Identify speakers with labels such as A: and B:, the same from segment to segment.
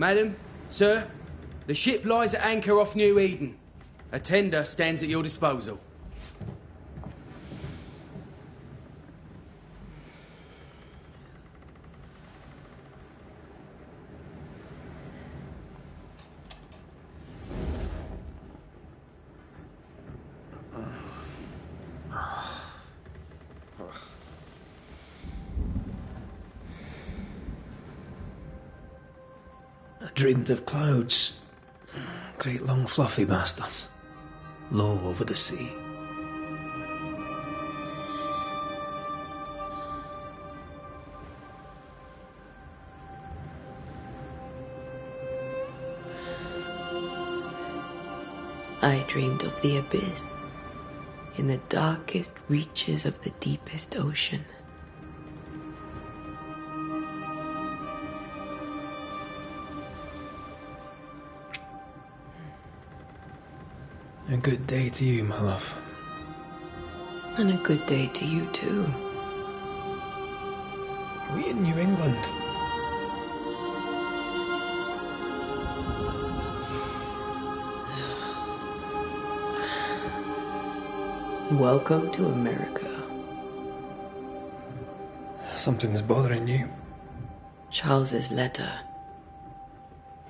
A: Madam, sir, the ship lies at anchor off New Eden. A tender stands at your disposal.
B: I dreamed of clouds. Great long fluffy bastards. Low over the sea.
C: I dreamed of the abyss, in the darkest reaches of the deepest ocean.
B: A good day to you, my love.
C: And a good day to you, too.
B: Are we in New England?
C: Welcome to America.
B: Something's bothering you.
C: Charles's letter.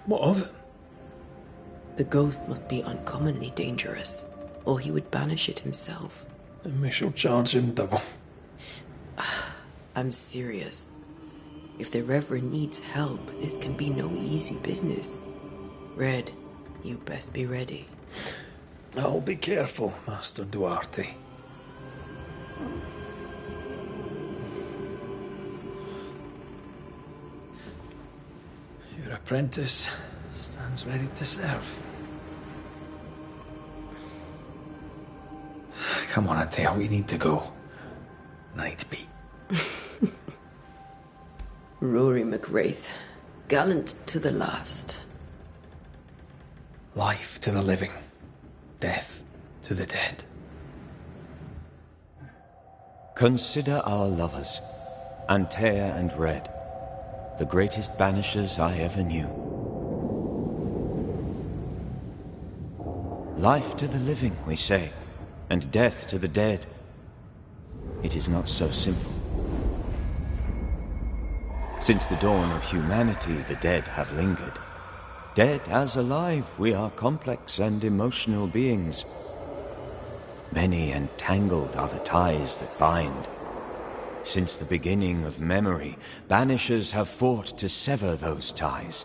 B: What of it?
C: The ghost must be uncommonly dangerous, or he would banish it himself.
B: And we shall charge him double.
C: I'm serious. If the Reverend needs help, this can be no easy business. Red, you best be ready.
B: I'll be careful, Master Duarte. Your apprentice stands ready to serve. Come on, Atea, we need to go. Night beat.
C: Rory McWraith, gallant to the last.
B: Life to the living, death to the dead.
D: Consider our lovers, Antea and Red, the greatest banishers I ever knew. Life to the living, we say, and death to the dead. It is not so simple. Since the dawn of humanity, the dead have lingered. Dead as alive, we are complex and emotional beings. Many and tangled are the ties that bind. Since the beginning of memory, banishers have fought to sever those ties.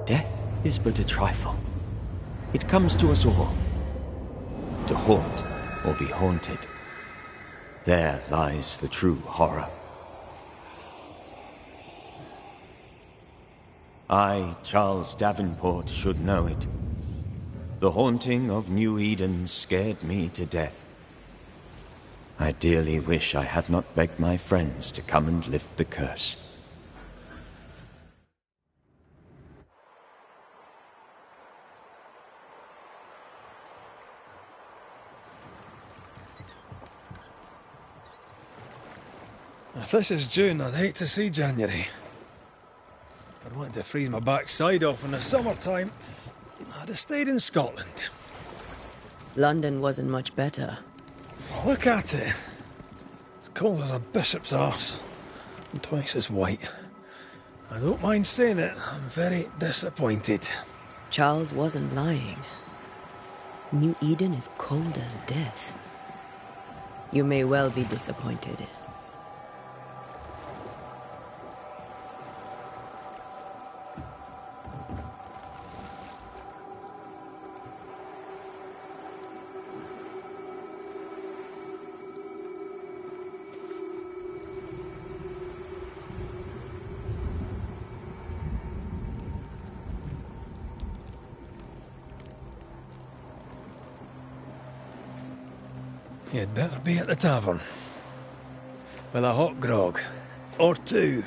D: Death is but a trifle. It comes to us all. To haunt or be haunted. There lies the true horror. I, Charles Davenport, should know it. The haunting of New Eden scared me to death. I dearly wish I had not begged my friends to come and lift the curse.
B: If this is June, I'd hate to see January. I'd want to freeze my backside off in the summertime. I'd have stayed in Scotland.
C: London wasn't much better.
B: Look at it. It's cold as a bishop's arse. And twice as white. I don't mind saying it, I'm very disappointed.
C: Charles wasn't lying. New Eden is cold as death. You may well be disappointed.
B: You'd better be at the tavern. With a hot grog. Or two.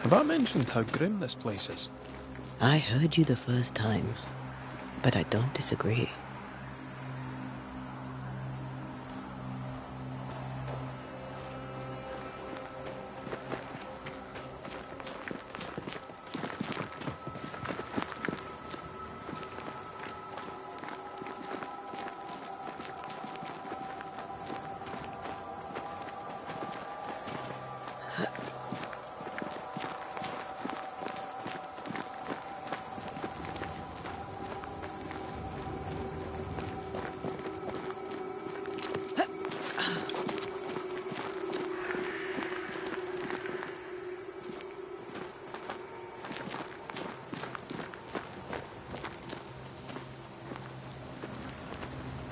B: Have I mentioned how grim this place is?
C: I heard you the first time, but I don't disagree.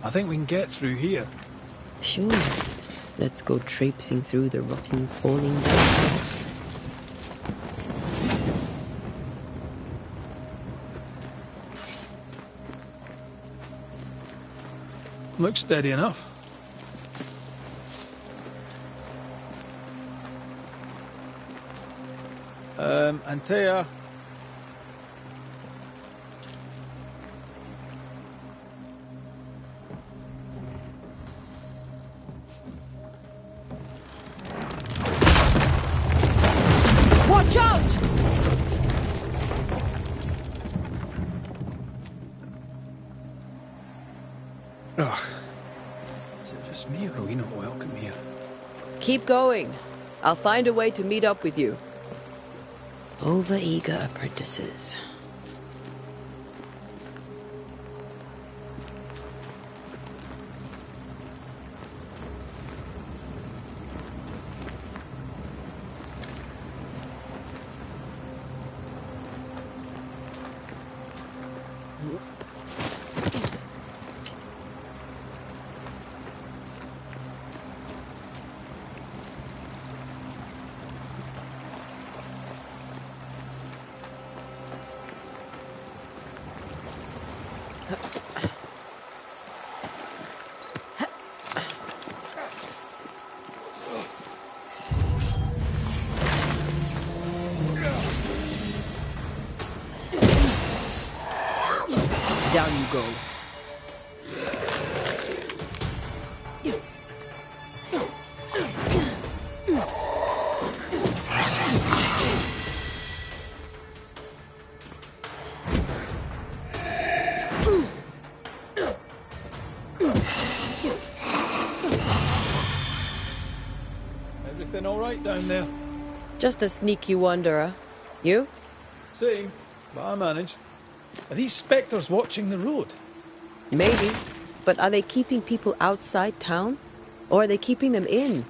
B: I think we can get through here.
C: Sure. Let's go traipsing through the rotten, falling down house.
B: Looks steady enough. Antea.
C: Watch out!
B: Ugh. Is it just me, or are we not welcome here?
C: Keep going. I'll find a way to meet up with you. Over-eager apprentices. Down you go.
B: Everything all right down there?
C: Just a sneaky wanderer. You?
B: Same, but I managed. Are these spectres watching the road?
C: Maybe. But are they keeping people outside town? Or are they keeping them in?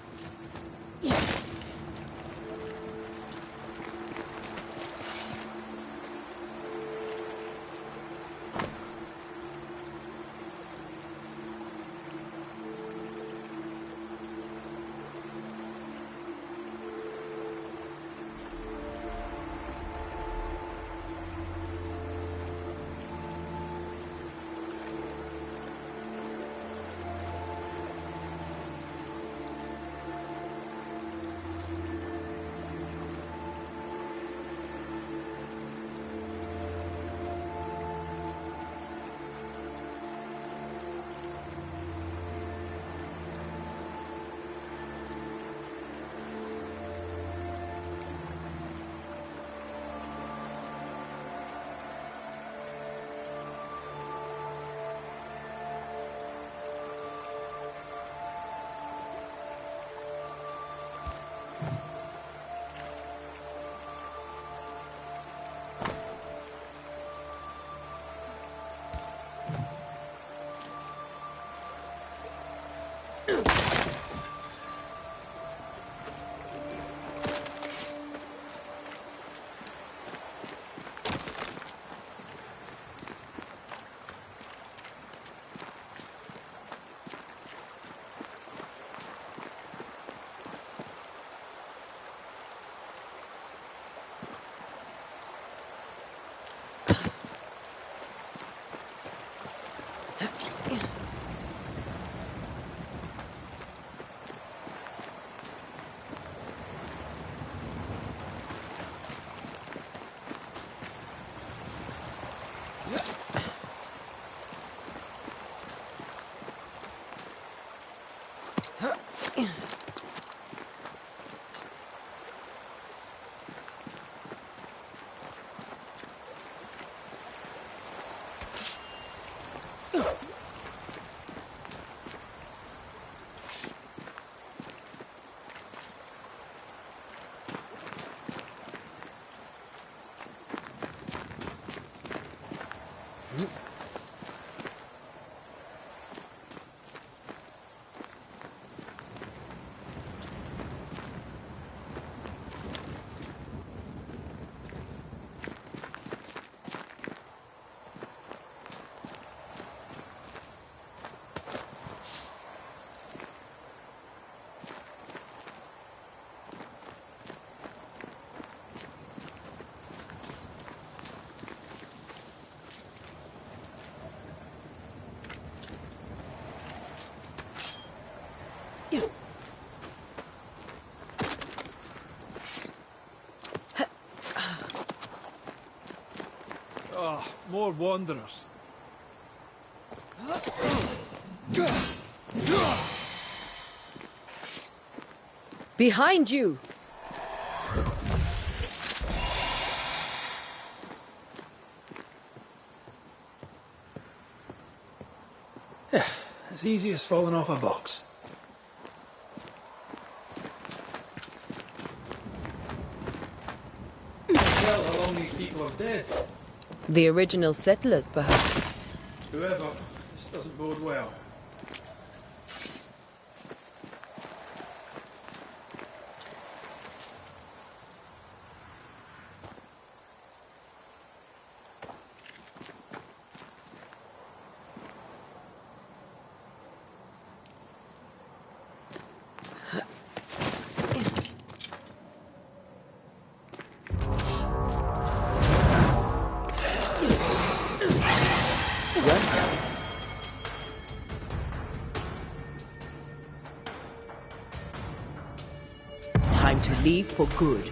B: Oh, more wanderers.
C: Behind you!
B: Yeah, as easy as falling off a box. Tell how long these people are dead.
C: The original settlers, perhaps.
B: Whoever, this doesn't bode well.
C: Time to leave for good.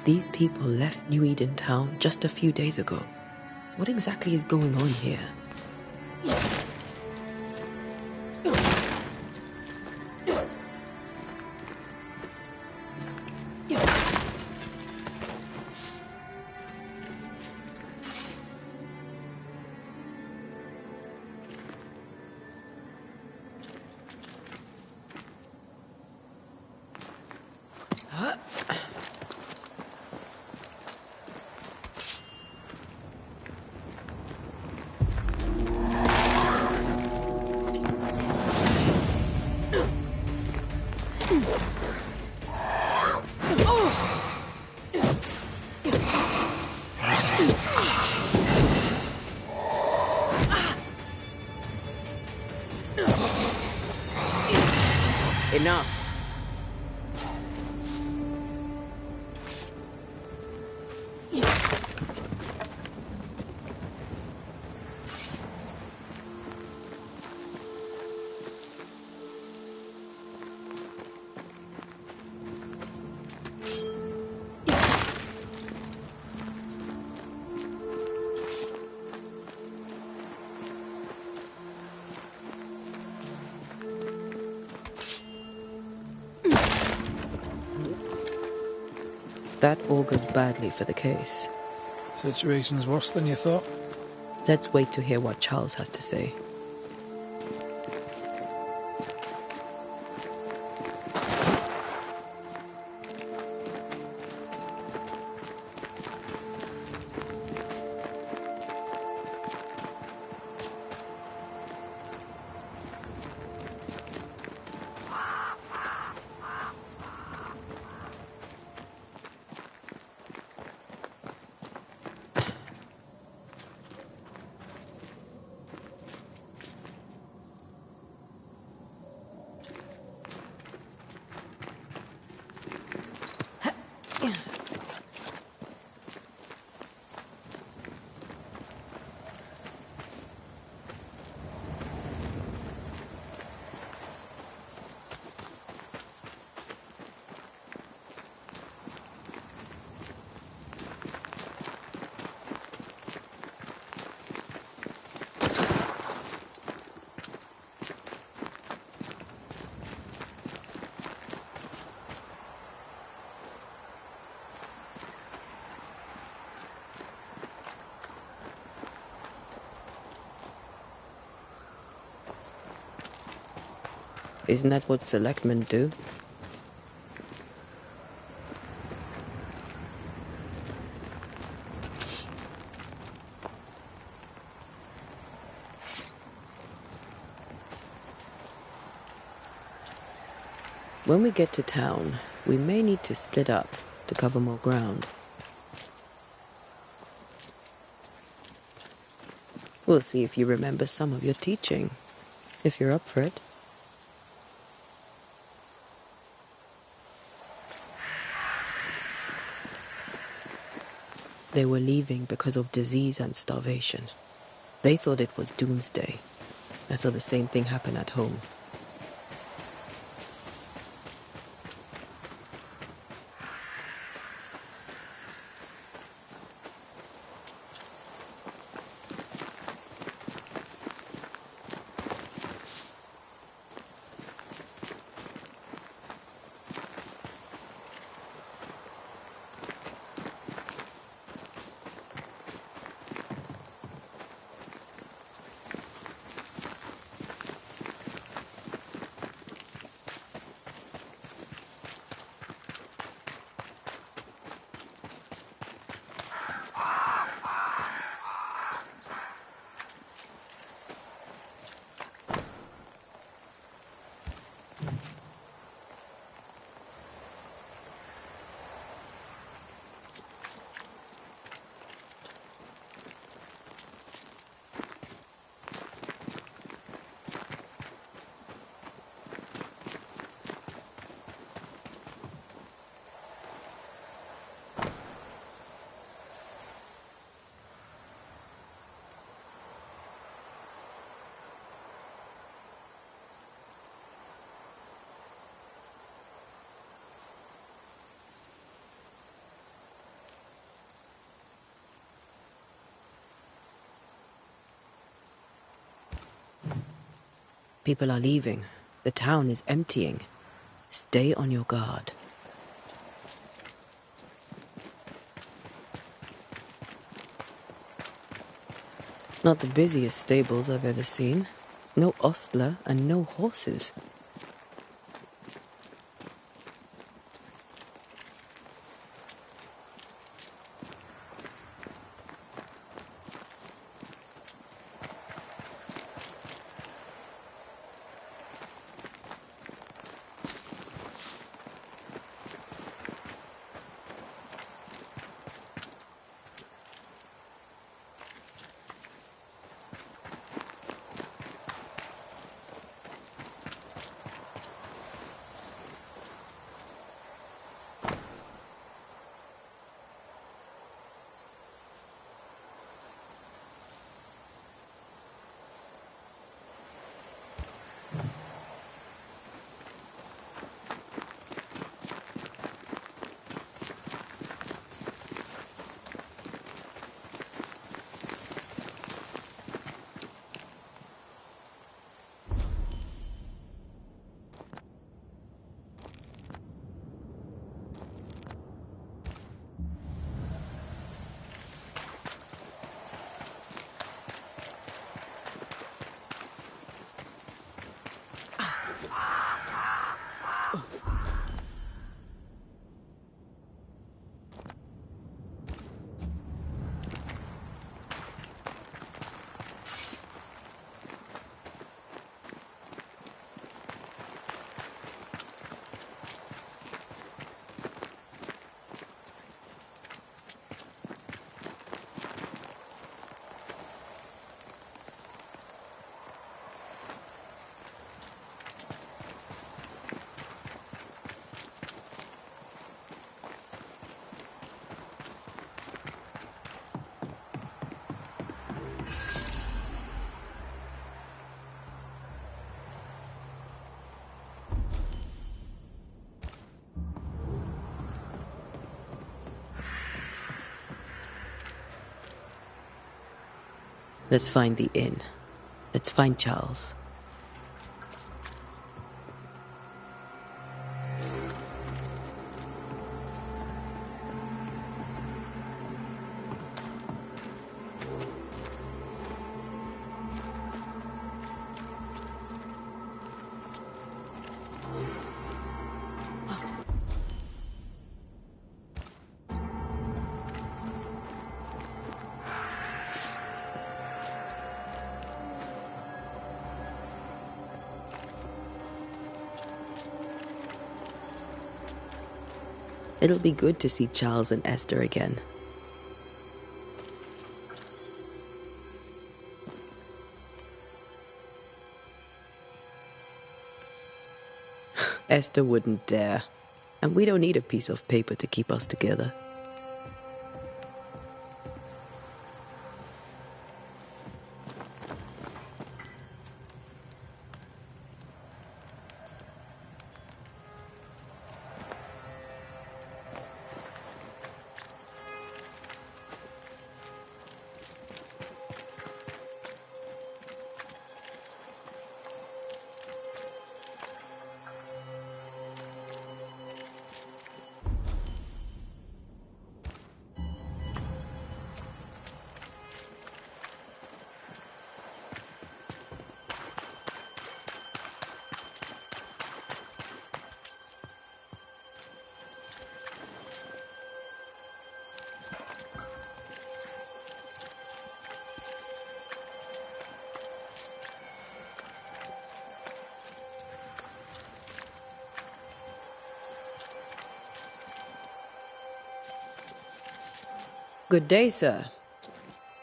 C: These people left New Eden town just a few days ago. What exactly is going on here? Enough. That augurs badly for the case.
B: Situation's worse than you thought.
C: Let's wait to hear what Charles has to say. Isn't that what selectmen do? When we get to town, we may need to split up to cover more ground. We'll see if you remember some of your teaching, if you're up for it. They were leaving because of disease and starvation. They thought it was doomsday. I saw the same thing happen at home. People are leaving. The town is emptying. Stay on your guard. Not the busiest stables I've ever seen. No ostler and no horses. Let's find the inn. Let's find Charles. It'll be good to see Charles and Esther again. Esther wouldn't dare. And we don't need a piece of paper to keep us together. Good day, sir.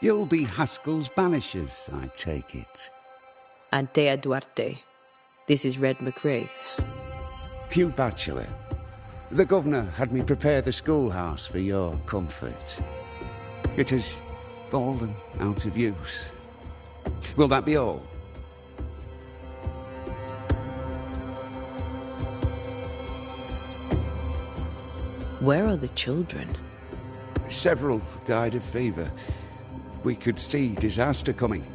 E: You'll be Haskell's Banishers, I take it.
C: Antea Duarte. This is Red McWraith.
E: Hugh Bachelor. The governor had me prepare the schoolhouse for your comfort. It has fallen out of use. Will that be all?
C: Where are the children?
E: Several died of fever. We could see disaster coming.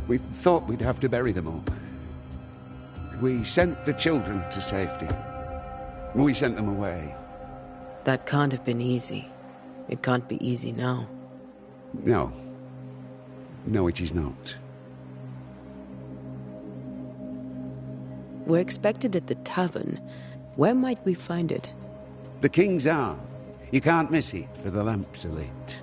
E: We thought we'd have to bury them all. We sent the children to safety. We sent them away.
C: That can't have been easy. It can't be easy now.
E: No. No, it is not.
C: We're expected at the tavern. Where might we find it?
E: The King's Arm. You can't miss it, for the lamps are lit.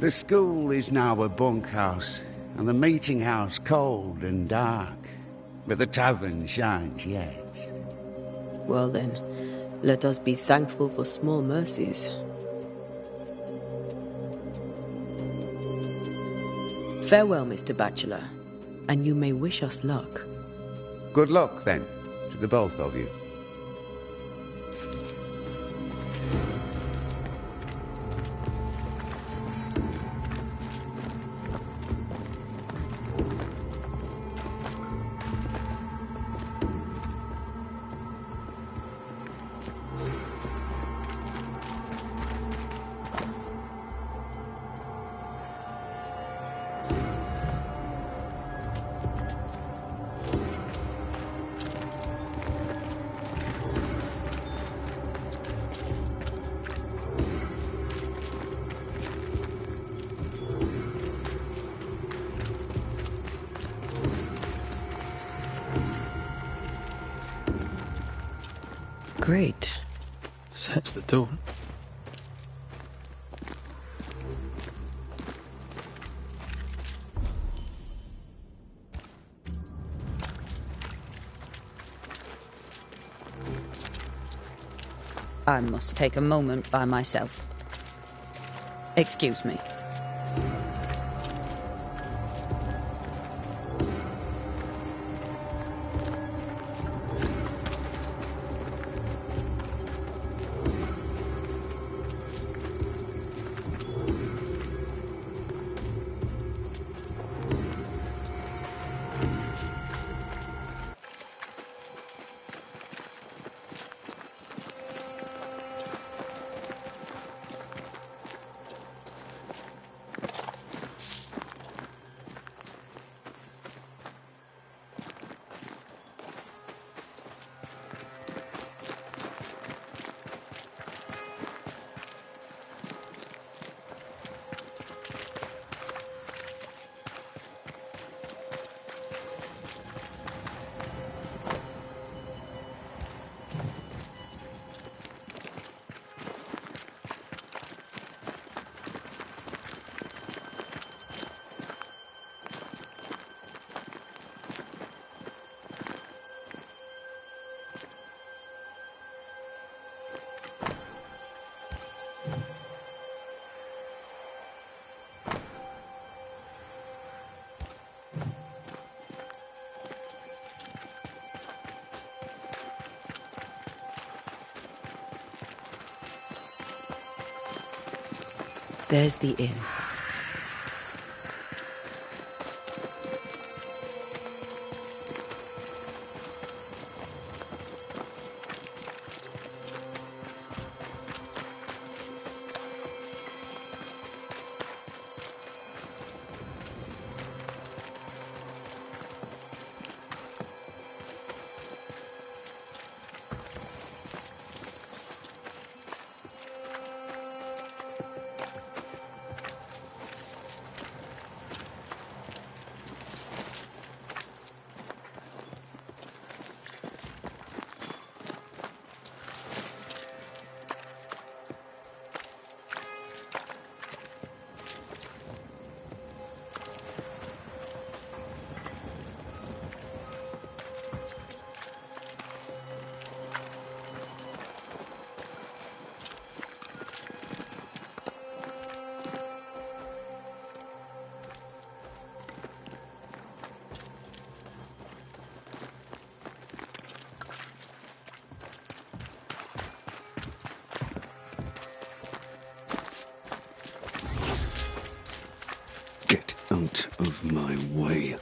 E: The school is now a bunkhouse, and the meeting house cold and dark. But the tavern shines yet.
C: Well then, let us be thankful for small mercies. Farewell, Mr. Bachelor, and you may wish us luck.
E: Good luck, then, to the both of you.
C: Great.
B: Sets the tone.
F: I must take a moment by myself. Excuse me.
C: There's the inn.
E: Get out of my way.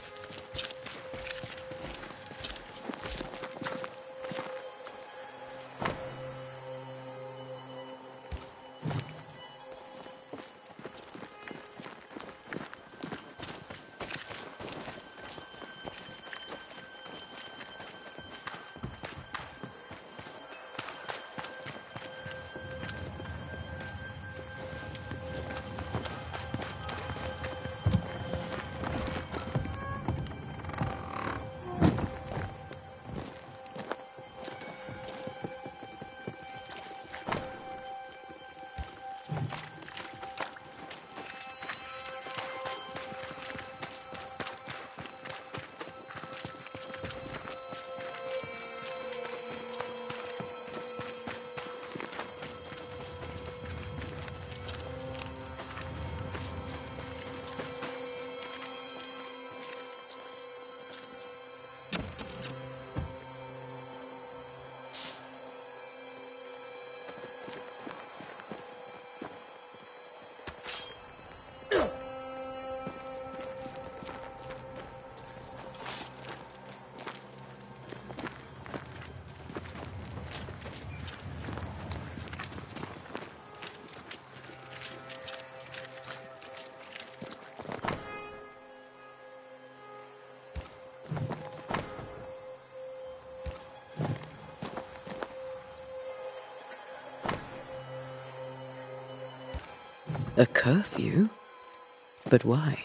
C: A curfew? But why?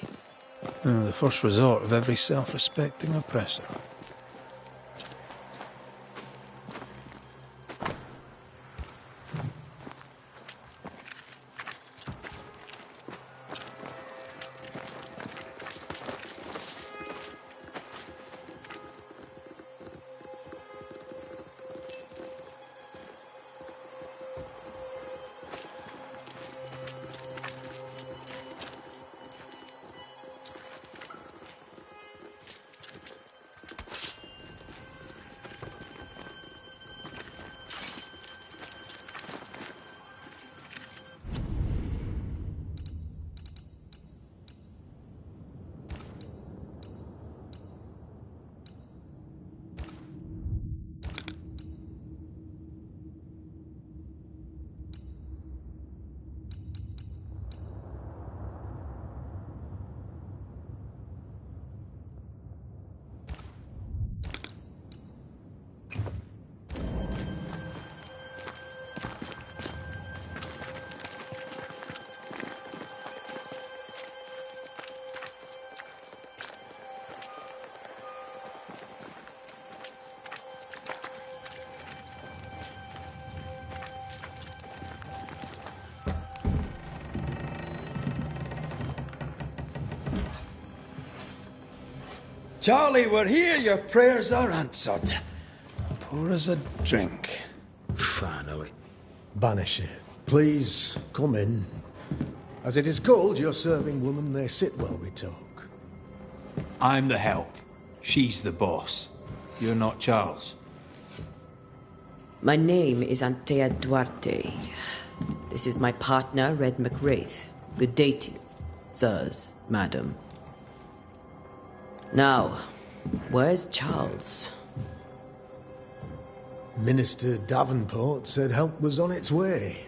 B: The first resort of every self-respecting oppressor. Charlie, we're here. Your prayers are answered. Pour us a drink.
A: Finally.
G: Banisher, please come in. As it is called, your serving woman may sit while we talk.
H: I'm the help. She's the boss. You're not Charles.
C: My name is Antea Duarte. This is my partner, Red McWraith. Good day to you, sirs, madam. Now, where's Charles?
G: Minister Davenport said help was on its way.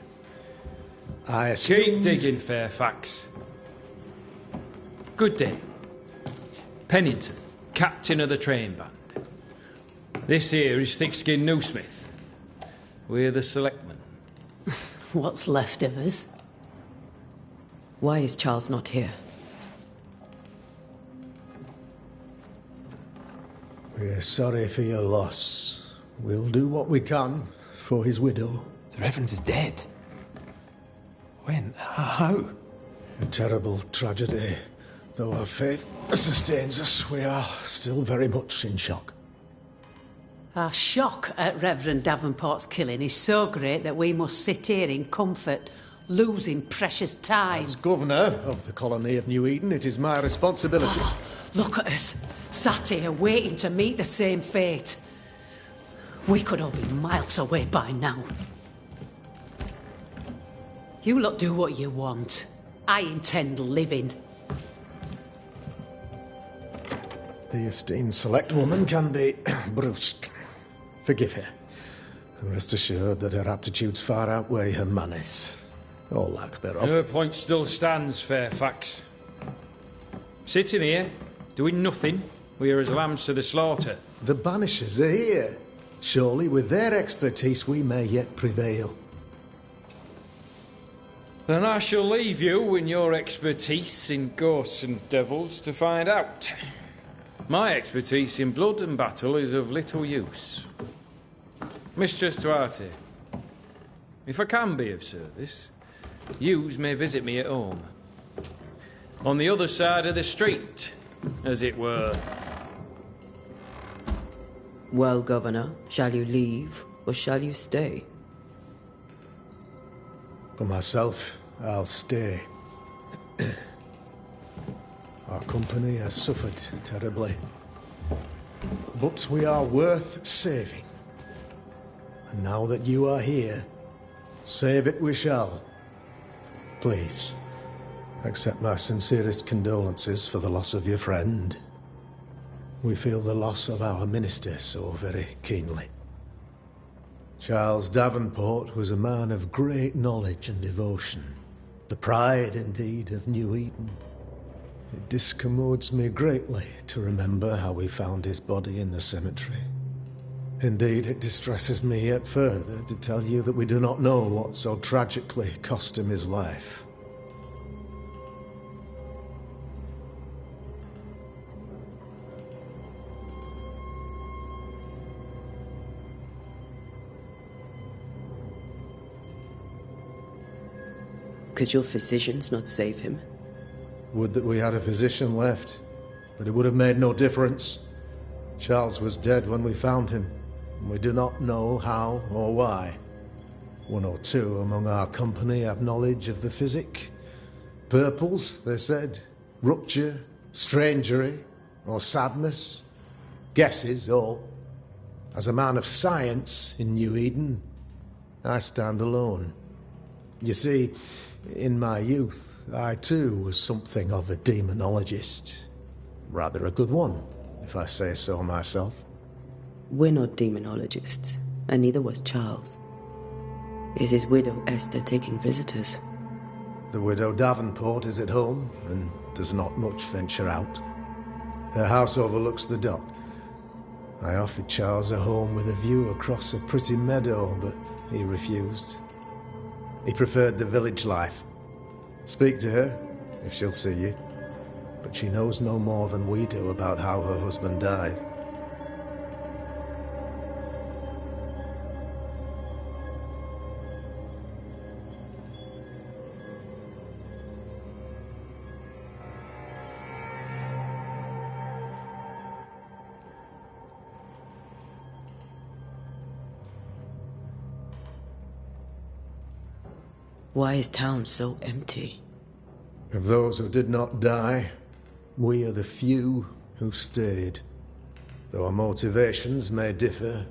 G: I
H: Keep
G: assumed...
H: digging, Fairfax. Good day. Pennington, captain of the train band. This here is Thick-Skinned Newsmith. We're the selectmen.
C: What's left of us? Why is Charles not here?
G: We're sorry for your loss. We'll do what we can for his widow.
B: The Reverend is dead. When? How?
G: A terrible tragedy. Though our faith sustains us, we are still very much in shock.
I: Our shock at Reverend Davenport's killing is so great that we must sit here in comfort, losing precious time.
G: As governor of the colony of New Eden, it is my responsibility.
I: Look at us, sat here waiting to meet the same fate. We could all be miles away by now. You lot do what you want. I intend living.
G: The esteemed select woman can be brusque. Forgive her. And rest assured that her aptitudes far outweigh her manners. Or lack thereof.
H: Her point still stands, Fairfax. Sitting here, doing nothing, we are as lambs to the slaughter.
G: The Banishers are here. Surely with their expertise we may yet prevail.
H: Then I shall leave you in your expertise in ghosts and devils to find out. My expertise in blood and battle is of little use. Mistress Duarte, if I can be of service, yous may visit me at home. On the other side of the street, as it were.
C: Well, Governor, shall you leave or shall you stay?
G: For myself, I'll stay. Our company has suffered terribly. But we are worth saving. And now that you are here, save it we shall. Please, accept my sincerest condolences for the loss of your friend. We feel the loss of our minister so very keenly. Charles Davenport was a man of great knowledge and devotion. The pride, indeed, of New Eden. It discommodes me greatly to remember how we found his body in the cemetery. Indeed, it distresses me yet further to tell you that we do not know what so tragically cost him his life.
C: Could your physicians not save him?
G: Would that we had a physician left, but it would have made no difference. Charles was dead when we found him, and we do not know how or why. One or two among our company have knowledge of the physic. Purples, they said, rupture, strangery, or sadness. Guesses, all. As a man of science in New Eden, I stand alone. You see, in my youth, I too was something of a demonologist. Rather a good one, if I say so myself.
C: We're not demonologists, and neither was Charles. Is his widow Esther taking visitors?
G: The widow Davenport is at home, and does not much venture out. Her house overlooks the dock. I offered Charles a home with a view across a pretty meadow, but he refused. He preferred the village life. Speak to her, if she'll see you. But she knows no more than we do about how her husband died.
C: Why is town so empty?
G: Of those who did not die, we are the few who stayed. Though our motivations may differ,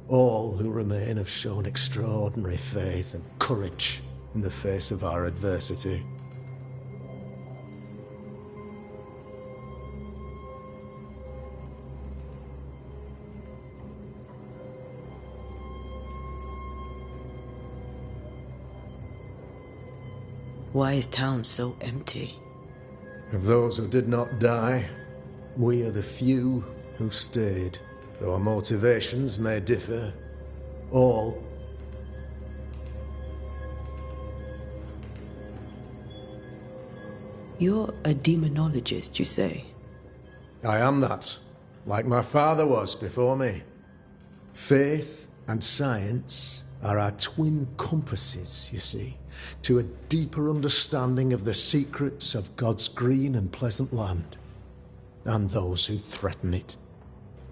G: all who remain have shown extraordinary faith and courage in the face of our adversity.
C: Why is town so empty?
G: Of those who did not die, we are the few who stayed. Though our motivations may differ, all...
C: You're a demonologist, you say?
G: I am that, like my father was before me. Faith and science are our twin compasses, you see, to a deeper understanding of the secrets of God's green and pleasant land, and those who threaten it.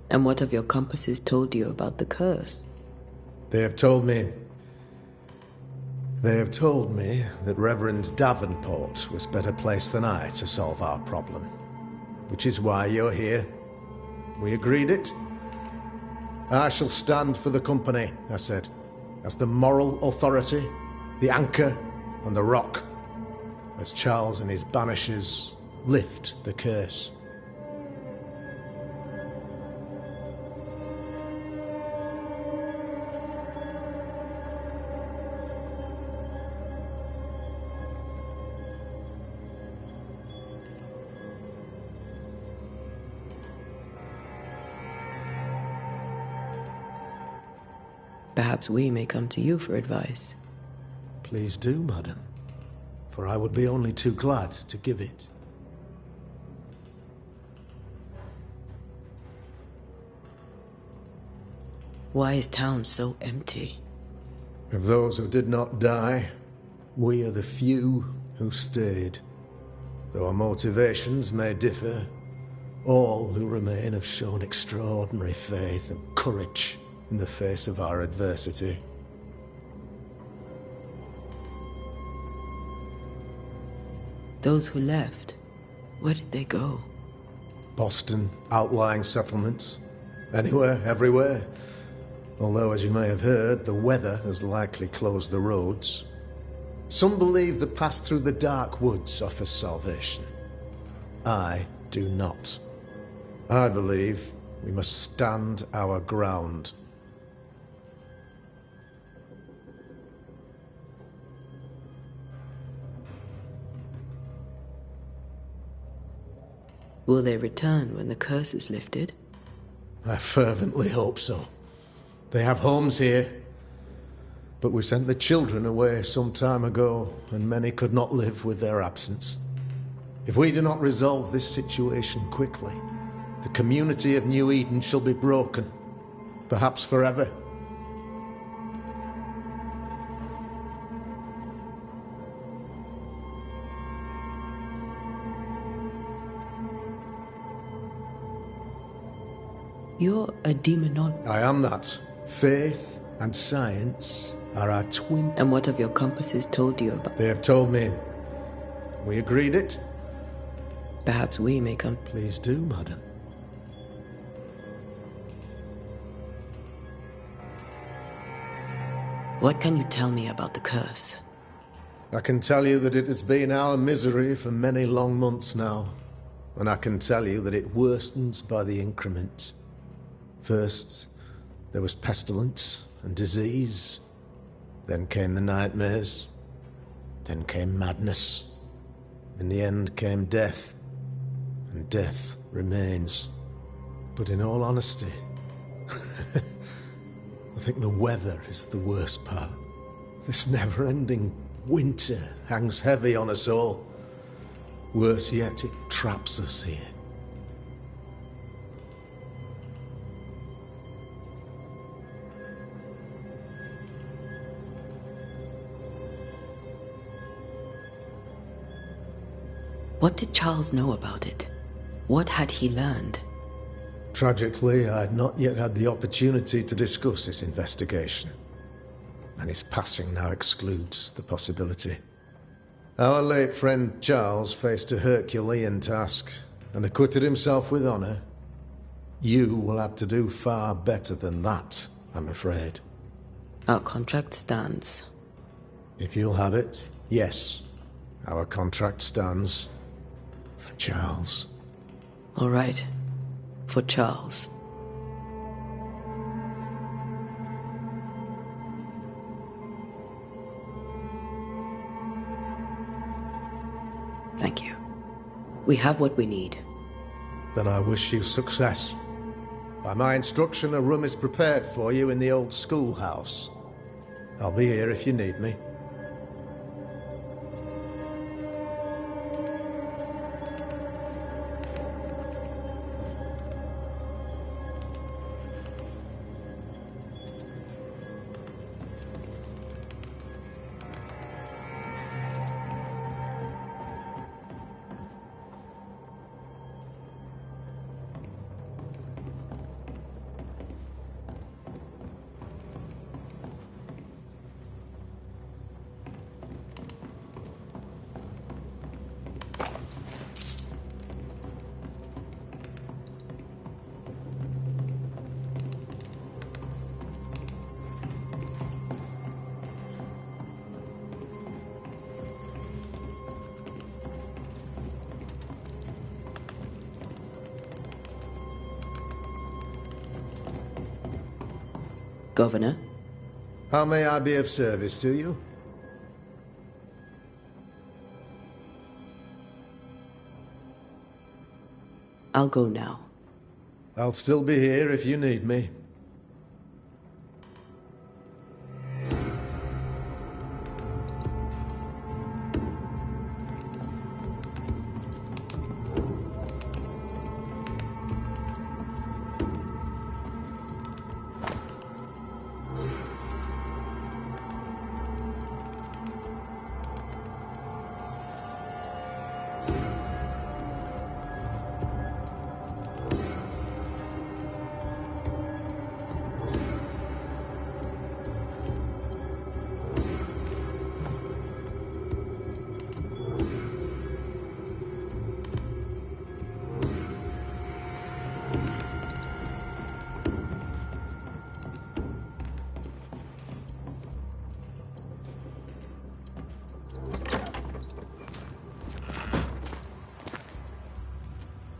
C: And what have your compasses told you about the curse?
G: They have told me that Reverend Davenport was better placed than I to solve our problem. Which is why you're here. We agreed it. I shall stand for the company, I said, as the moral authority, the anchor, and the rock, as Charles and his Banishers lift the curse.
C: Perhaps we may come to you for advice.
G: Please do, madam, for I would be only too glad to give it.
C: Why is town so empty?
G: Of those who did not die, we are the few who stayed. Though our motivations may differ, all who remain have shown extraordinary faith and courage in the face of our adversity.
C: Those who left, where did they go?
G: Boston, outlying settlements. Anywhere, everywhere. Although, as you may have heard, the weather has likely closed the roads. Some believe the path through the dark woods offers salvation. I do not. I believe we must stand our ground.
C: Will they return when the curse is lifted?
G: I fervently hope so. They have homes here. But we sent the children away some time ago, and many could not live with their absence. If we do not resolve this situation quickly, the community of New Eden shall be broken, perhaps forever.
C: You're a demonologist.
G: I am that. Faith and science are our twin...
C: And what have your compasses told you about?
G: They have told me. We agreed it.
C: Perhaps we may come...
G: Please do, madam.
C: What can you tell me about the curse?
G: I can tell you that it has been our misery for many long months now. And I can tell you that it worsens by the increment. First, there was pestilence and disease. Then came the nightmares. Then came madness. In the end came death. And death remains. But in all honesty, I think the weather is the worst part. This never-ending winter hangs heavy on us all. Worse yet, it traps us here.
C: What did Charles know about it? What had he learned?
G: Tragically, I had not yet had the opportunity to discuss this investigation, and his passing now excludes the possibility. Our late friend Charles faced a Herculean task and acquitted himself with honor. You will have to do far better than that, I'm afraid.
C: Our contract stands.
G: If you'll have it, yes. Our contract stands. For Charles.
C: All right. For Charles. Thank you. We have what we need.
G: Then I wish you success. By my instruction, a room is prepared for you in the old schoolhouse. I'll be here if you need me.
C: Governor?
G: How may I be of service to you?
C: I'll go now.
G: I'll still be here if you need me.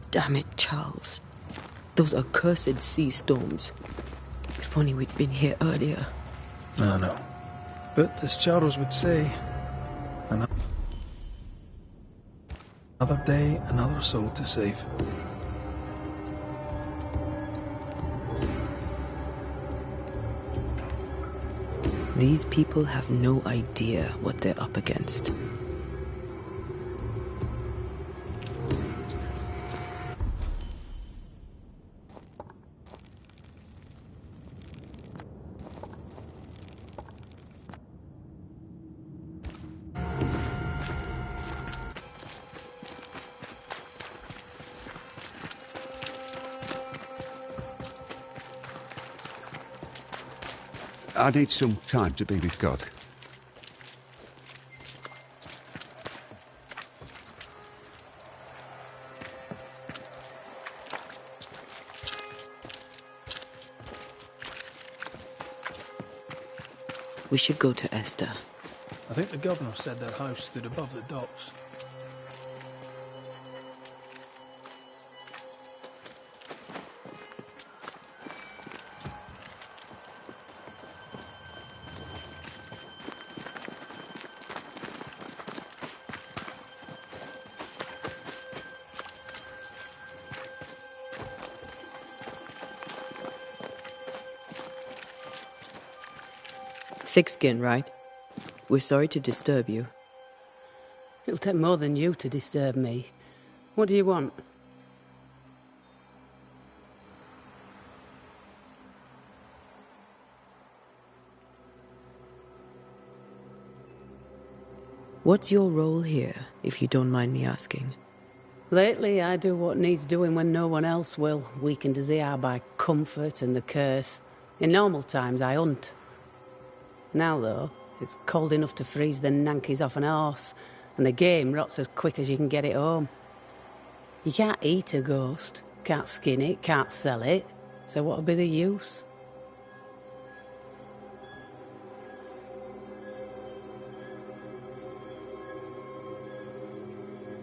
C: Damn it, Charles. Those accursed sea storms. If only we'd been here earlier.
B: I know. But as Charles would say, another day, another soul to save.
C: These people have no idea what they're up against.
E: I need some time to be with God.
C: We should go to Esther.
B: I think the governor said that house stood above the docks.
C: Thick-skinned, right? We're sorry to disturb you.
I: It'll take more than you to disturb me. What do you want?
C: What's your role here, if you don't mind me asking?
I: Lately, I do what needs doing when no one else will, weakened as they are by comfort and the curse. In normal times, I hunt. Now, though, it's cold enough to freeze the nankies off an horse, and the game rots as quick as you can get it home. You can't eat a ghost, can't skin it, can't sell it, so what'll be the use?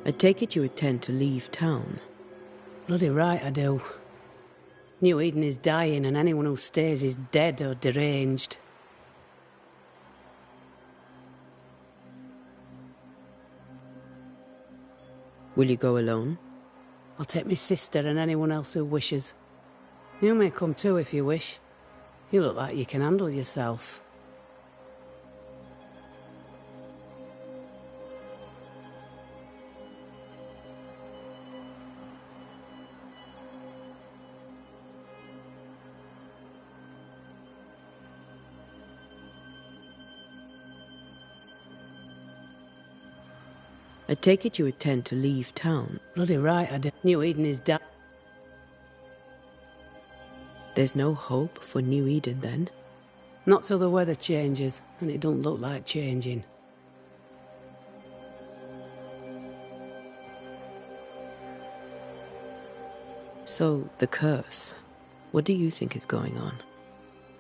C: I take it you intend to leave town.
I: Bloody right I do. New Eden is dying, and anyone who stays is dead or deranged.
C: Will you go alone?
I: I'll take my sister and anyone else who wishes. You may come too if you wish. You look like you can handle yourself.
C: I take it you intend to leave town.
I: Bloody right I did. New Eden is dead.
C: There's no hope for New Eden, then?
I: Not till the weather changes, and it don't look like changing.
C: So, the curse. What do you think is going on?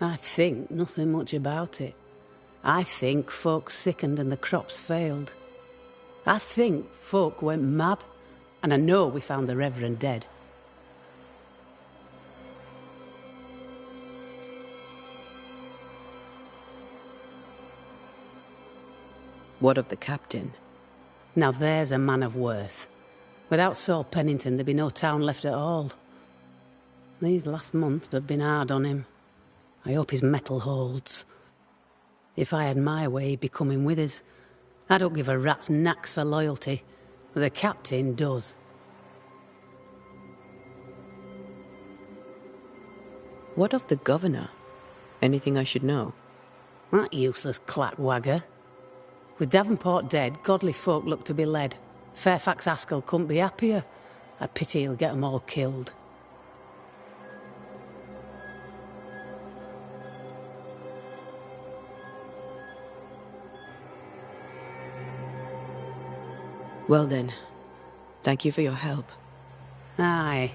I: I think nothing much about it. I think folk sickened and the crops failed. I think folk went mad, and I know we found the Reverend dead.
C: What of the captain?
I: Now there's a man of worth. Without Saul Pennington, there'd be no town left at all. These last months have been hard on him. I hope his mettle holds. If I had my way, he'd be coming with us. I don't give a rat's knacks for loyalty, but the captain does.
C: What of the governor? Anything I should know?
I: That useless clackwagger. With Davenport dead, godly folk look to be led. Fairfax Askell couldn't be happier. I pity he'll get 'em all killed.
C: Well then, thank you for your help.
I: Aye.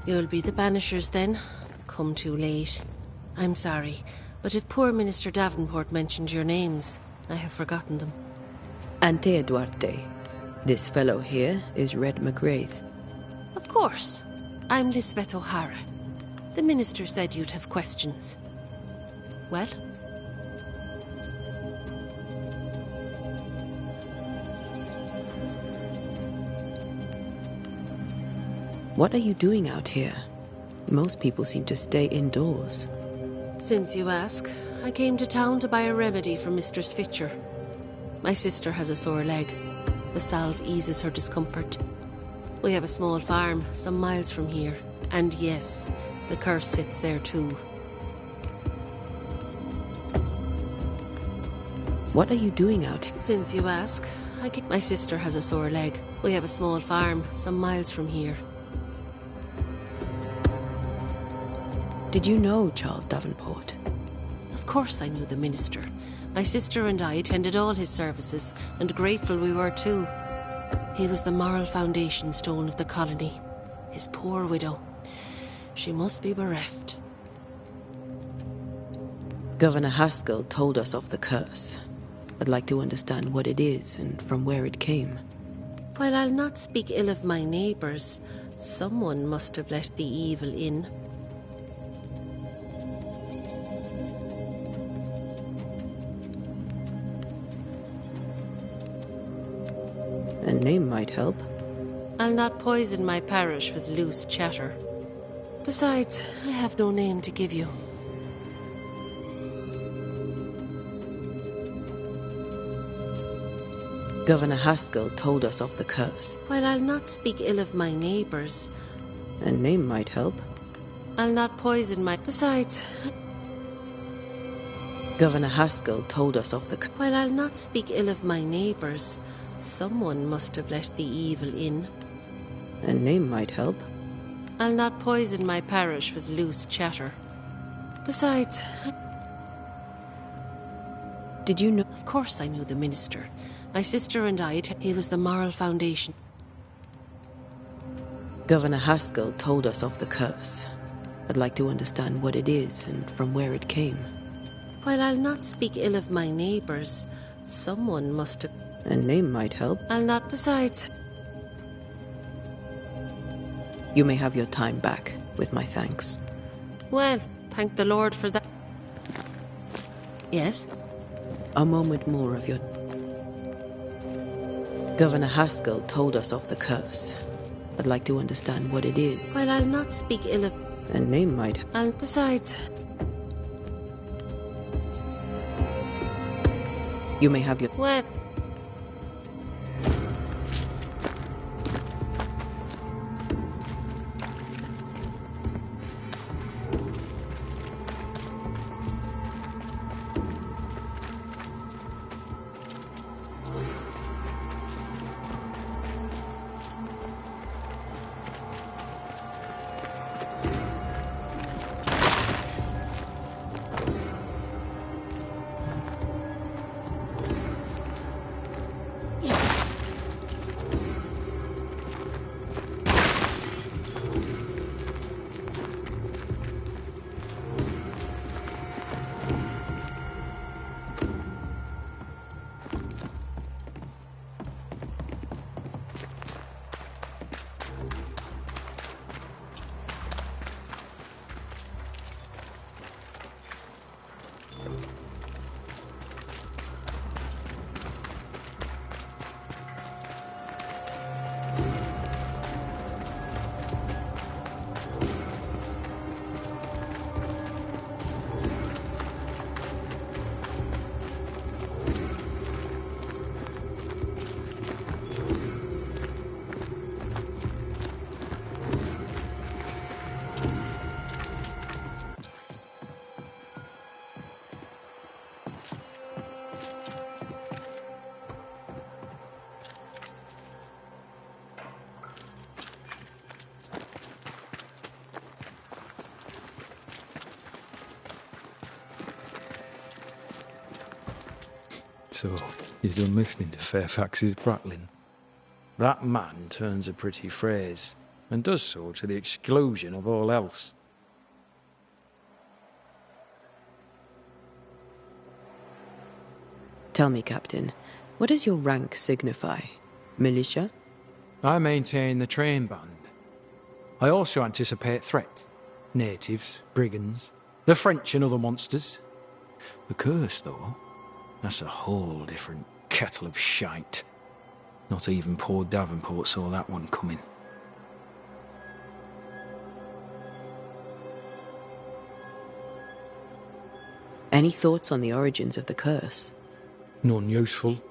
J: You'll be the Banishers then? Come too late. I'm sorry, but if poor Minister Davenport mentioned your names, I have forgotten them.
C: Ante Duarte. This fellow here is Red McGrath.
J: Of course. I'm Lisbeth O'Hara. The minister said you'd have questions. Well?
C: What are you doing out here? Most people seem to stay indoors.
J: Since you ask, I came to town to buy a remedy for Mistress Fitcher. My sister has a sore leg. The salve eases her discomfort. We have a small farm some miles from here. And yes, the curse sits there too.
C: What are you doing out here?
J: Since you ask, my sister has a sore leg. We have a small farm some miles from here.
C: Did you know Charles Davenport?
J: Of course I knew the minister. My sister and I attended all his services, and grateful we were too. He was the moral foundation stone of the colony. His poor widow. She must be bereft.
C: Governor Haskell told us of the curse. I'd like to understand what it is and from where it came.
J: While I'll not speak ill of my neighbours, someone must have let the evil in.
C: A name might help.
J: I'll not poison my parish with loose chatter. Besides, I have no name to give you.
C: Governor Haskell told us of the curse.
J: While I'll not speak ill of my neighbours,
C: A name might help.
J: I'll not poison my... Besides...
C: Governor Haskell told us of the...
J: While I'll not speak ill of my neighbours, Someone must have let the evil in.
C: A name might help.
J: I'll not poison my parish with loose chatter. Besides,
C: Did you know?
J: of course I knew the minister. My sister and I, he was the moral foundation.
C: Governor Haskell told us of the curse. I'd like to understand what it is and from where it came.
J: While I'll not speak ill of my neighbours, someone must have...
C: A name might help.
J: I'll not... Besides...
C: You may have your time back, with my thanks.
J: Well, thank the Lord for that. Yes?
C: A moment more of your... Governor Haskell told us of the curse. I'd like to understand what it is.
J: While I'll not speak ill of...
C: A name might...
J: And besides...
C: You may have your...
J: Well...
H: So, you're done listening to Fairfax's prattling? That man turns a pretty phrase, and does so to the exclusion of all else.
C: Tell me, Captain, what does your rank signify? Militia?
H: I maintain the train band. I also anticipate threat. Natives, brigands, the French and other monsters. The curse, though, that's a whole different kettle of shite. Not even poor Davenport saw that one coming.
C: Any thoughts on the origins of the curse?
H: None useful.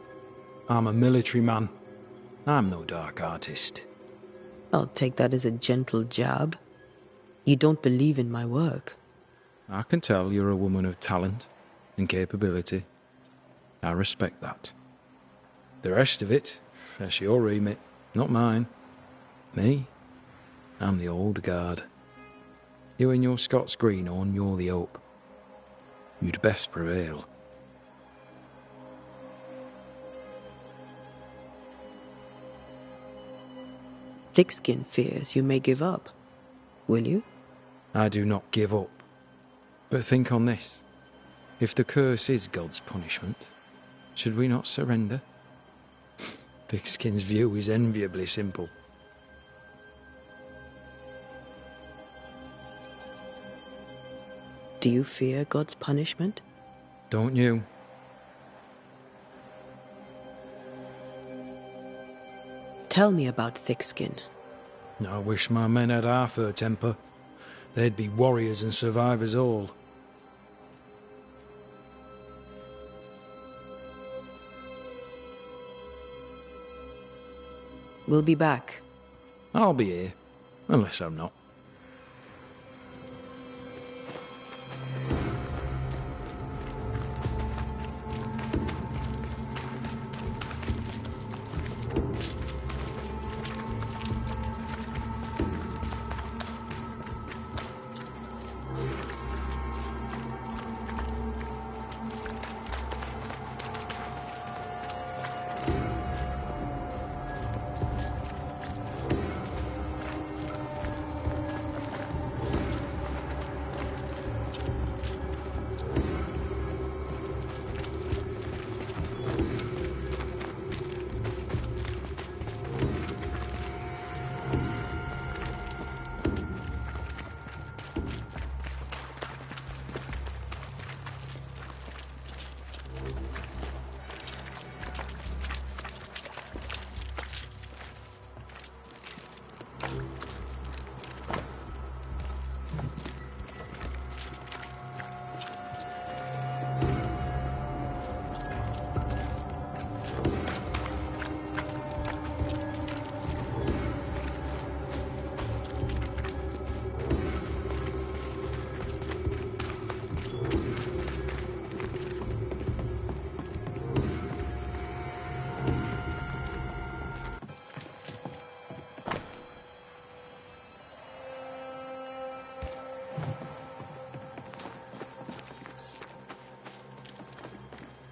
H: I'm a military man. I'm no dark artist.
C: I'll take that as a gentle jab. You don't believe in my work.
H: I can tell you're a woman of talent and capability. I respect that. The rest of it, that's your remit, not mine. Me? I'm the old guard. You and your Scots greenhorn, you're the hope. You'd best prevail.
C: Thickskin fears you may give up. Will you?
H: I do not give up. But think on this. If the curse is God's punishment, should we not surrender? Thickskin's view is enviably simple.
C: Do you fear God's punishment?
H: Don't you?
C: Tell me about Thickskin.
H: I wish my men had half her temper. They'd be warriors and survivors all.
C: We'll be back.
H: I'll be here, unless I'm not.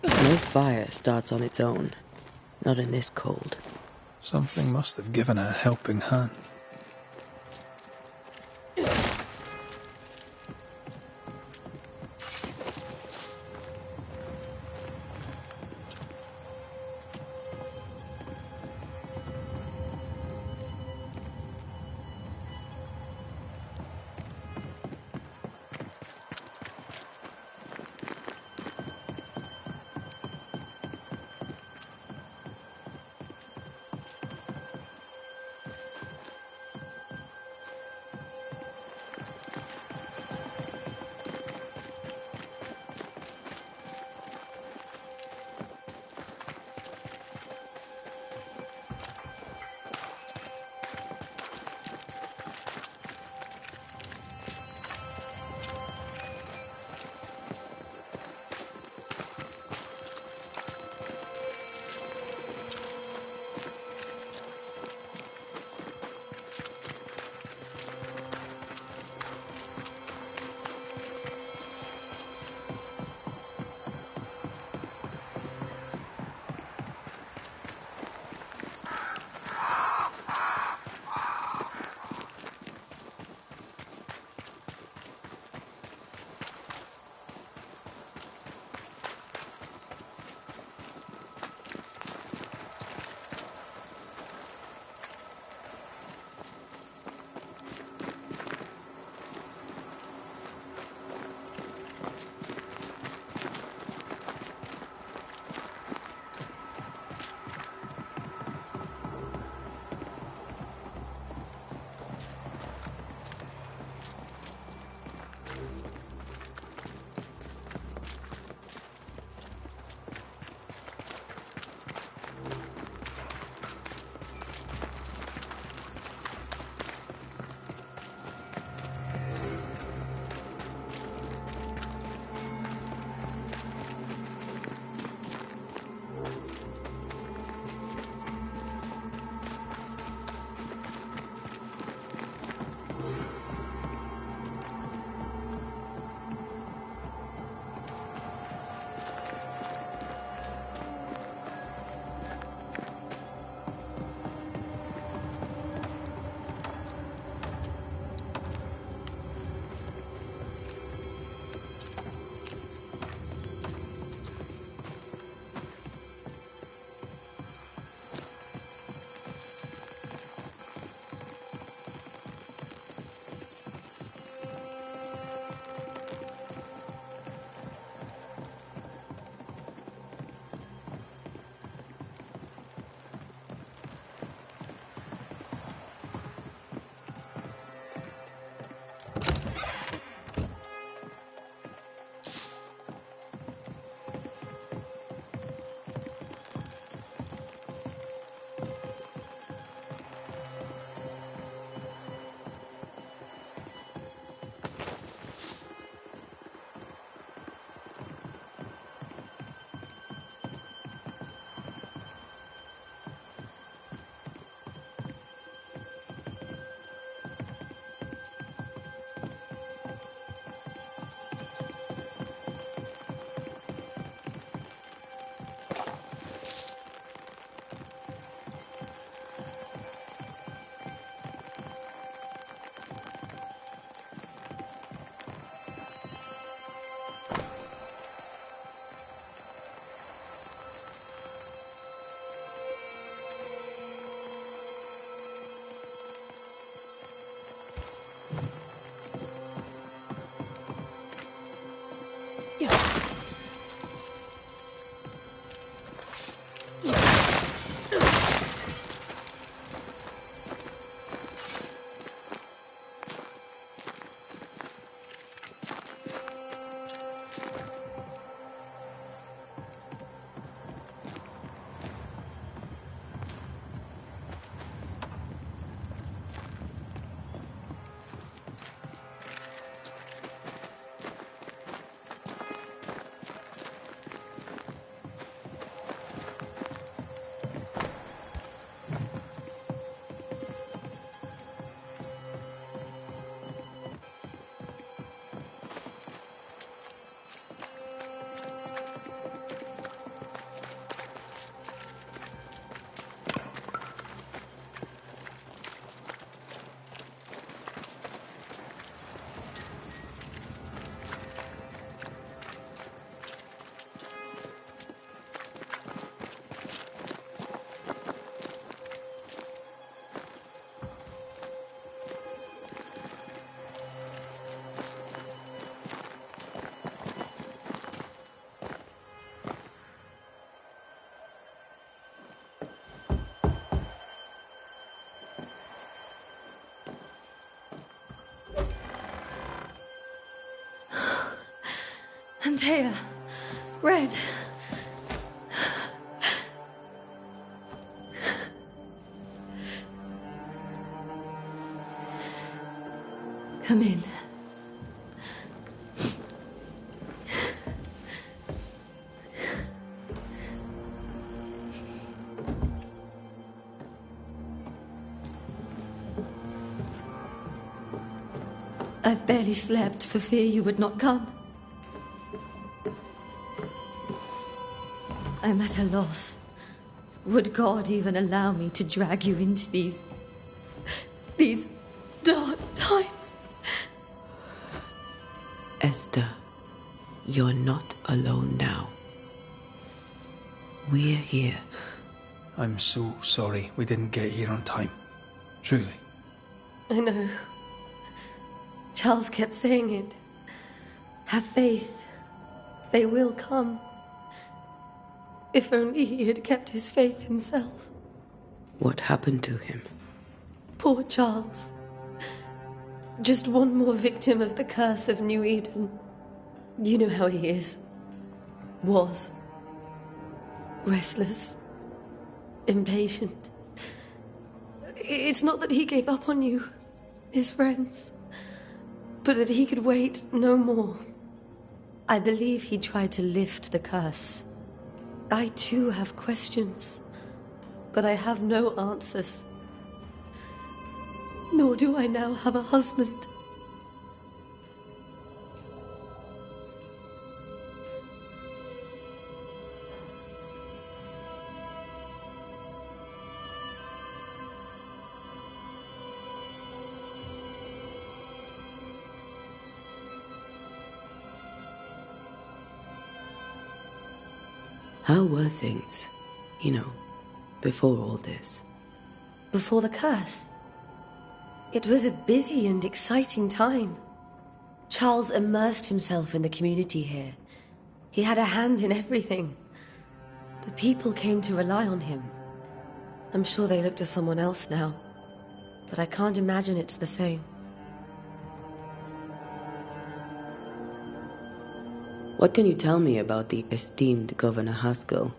C: No fire starts on its own. Not in this cold.
B: Something must have given her a helping hand.
K: Antea. Red. Come in. I've barely slept for fear you would not come. I'm at a loss. Would God even allow me to drag you into these dark times?
C: Esther, you're not alone now. We're here.
B: I'm so sorry we didn't get here on time. Truly.
K: I know. Charles kept saying it. Have faith. They will come. If only he had kept his faith himself.
C: What happened to him?
K: Poor Charles. Just one more victim of the curse of New Eden. You know how he is. Was. Restless. Impatient. It's not that he gave up on you, his friends, but that he could wait no more. I believe he tried to lift the curse. I too have questions, but I have no answers. Nor do I now have a husband.
C: How were things, before all this?
K: Before the curse? It was a busy and exciting time. Charles immersed himself in the community here. He had a hand in everything. The people came to rely on him. I'm sure they look to someone else now, but I can't imagine it's the same.
C: What can you tell me about the esteemed Governor Haskell?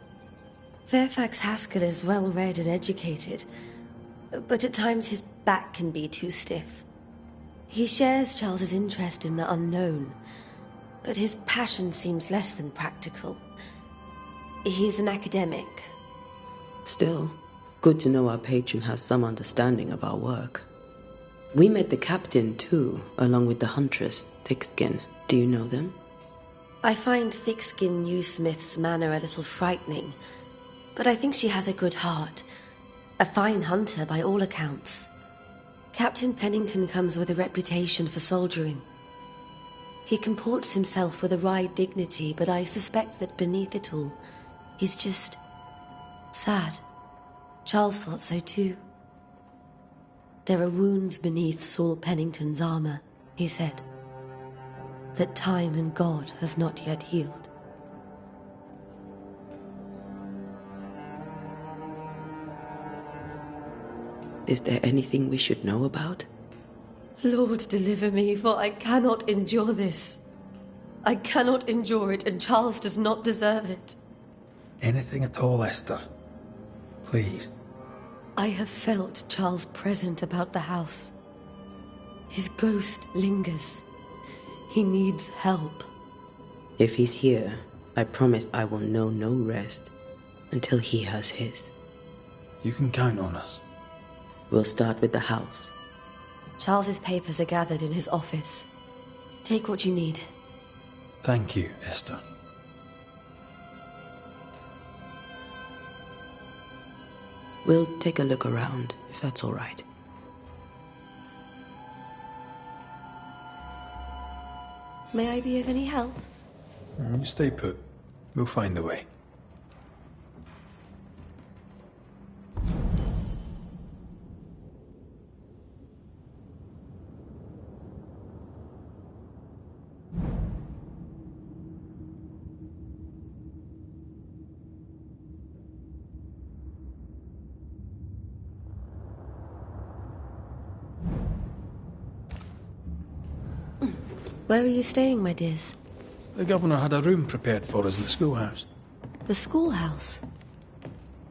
K: Fairfax Haskell is well read and educated, but at times his back can be too stiff. He shares Charles's interest in the unknown, but his passion seems less than practical. He's an academic.
C: Still, good to know our patron has some understanding of our work. We met the captain too, along with the huntress, Thickskin. Do you know them?
K: I find Thickskin Newsmith's manner a little frightening, but I think she has a good heart. A fine hunter by all accounts. Captain Pennington comes with a reputation for soldiering. He comports himself with a wry dignity, but I suspect that beneath it all, he's just sad. Charles thought so too. There are wounds beneath Saul Pennington's armor, he said, that time and God have not yet healed.
C: Is there anything we should know about?
K: Lord, deliver me, for I cannot endure this. I cannot endure it, and Charles does not deserve it.
B: Anything at all, Esther. Please.
K: I have felt Charles present about the house. His ghost lingers. He needs help.
C: If he's here, I promise I will know no rest until he has his.
B: You can count on us.
C: We'll start with the house.
K: Charles's papers are gathered in his office. Take what you need.
B: Thank you, Esther.
C: We'll take a look around, if that's all right.
K: May I be of any help?
B: You stay put. We'll find the way.
K: Where are you staying, my dears?
B: The governor had a room prepared for us in the schoolhouse.
K: The schoolhouse?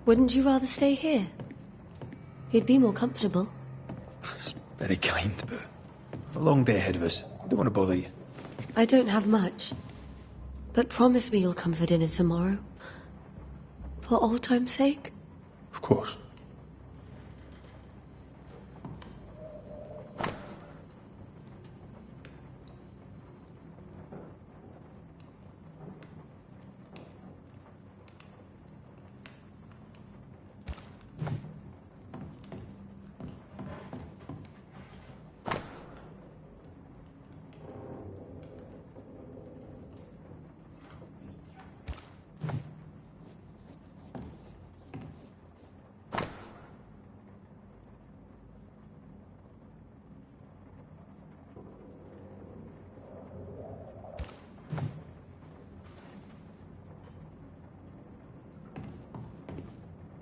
K: Wouldn't you rather stay here? You'd be more comfortable.
B: It's very kind, but we've a long day ahead of us. I don't want to bother you.
K: I don't have much. But promise me you'll come for dinner tomorrow. For old time's sake.
B: Of course.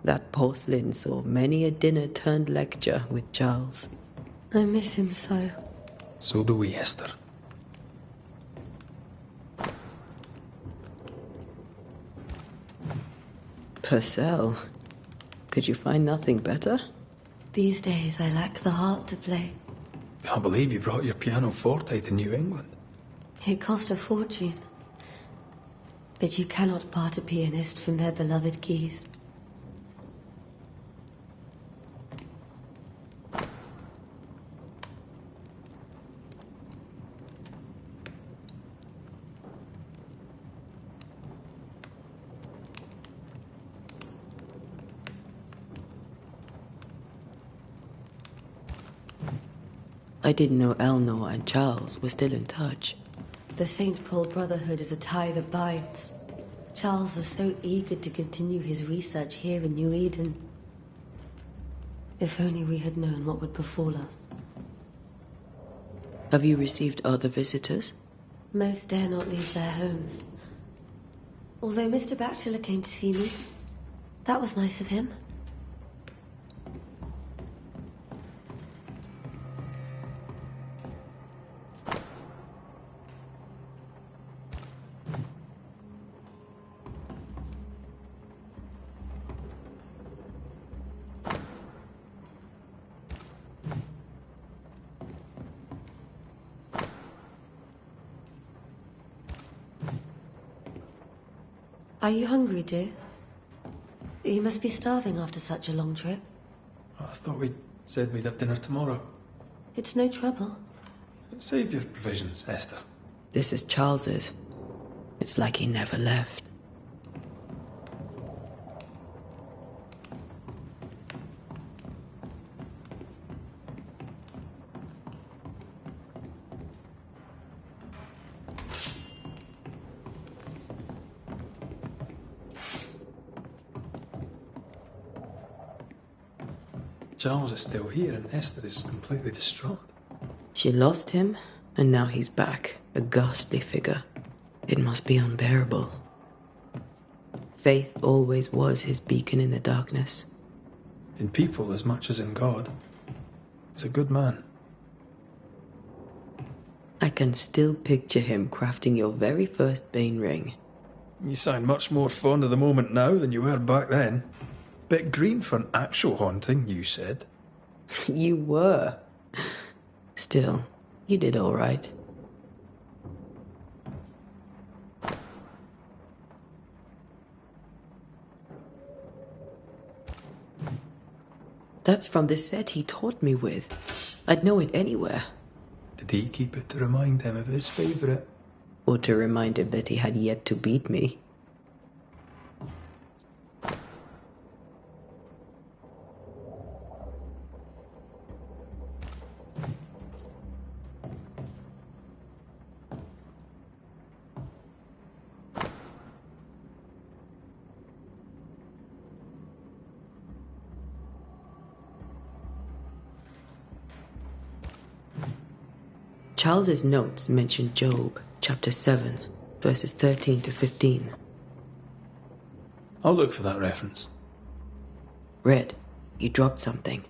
C: That porcelain saw many a dinner turned lecture with Charles.
K: I miss him so.
B: So do we, Esther.
C: Purcell, could you find nothing better?
K: These days I lack the heart to play.
B: Can't believe you brought your pianoforte to New England.
K: It cost a fortune. But you cannot part a pianist from their beloved keys.
C: I didn't know Eleanor and Charles were still in touch.
K: The St. Paul Brotherhood is a tie that binds. Charles was so eager to continue his research here in New Eden. If only we had known what would befall us.
C: Have you received other visitors?
K: Most dare not leave their homes. Although Mr. Bachelor came to see me. That was nice of him. Are you hungry, dear? You must be starving after such a long trip.
B: I thought we said we'd have dinner tomorrow.
K: It's no trouble.
B: Save your provisions, Esther.
C: This is Charles's. It's like he never left.
B: Charles is still here and Esther is completely distraught.
C: She lost him, and now he's back, a ghastly figure. It must be unbearable. Faith always was his beacon in the darkness.
B: In people as much as in God. He's a good man.
C: I can still picture him crafting your very first Bane ring.
B: You sound much more fond of the moment now than you were back then. Bit green for an actual haunting, you said.
C: You were. Still, you did all right. That's from the set he taught me with. I'd know it anywhere.
B: Did he keep it to remind him of his favourite?
C: Or to remind him that he had yet to beat me. Charles's notes mention Job, chapter 7, verses 13 to 15.
B: I'll look for that reference.
C: Red, you dropped something.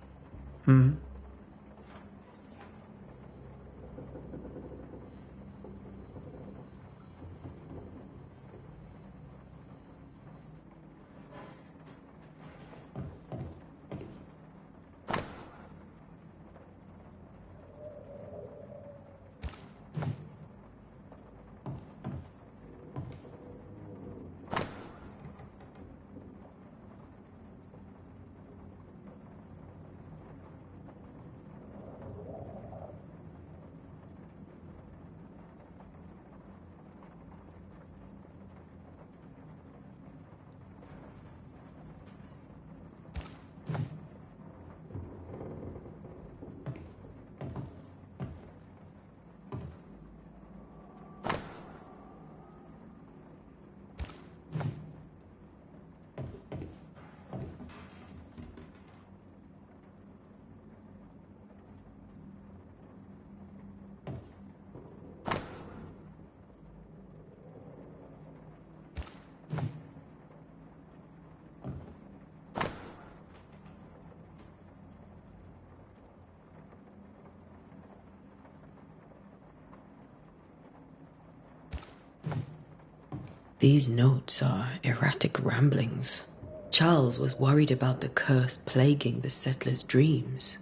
C: These notes are erratic ramblings. Charles was worried about the curse plaguing the settlers' dreams.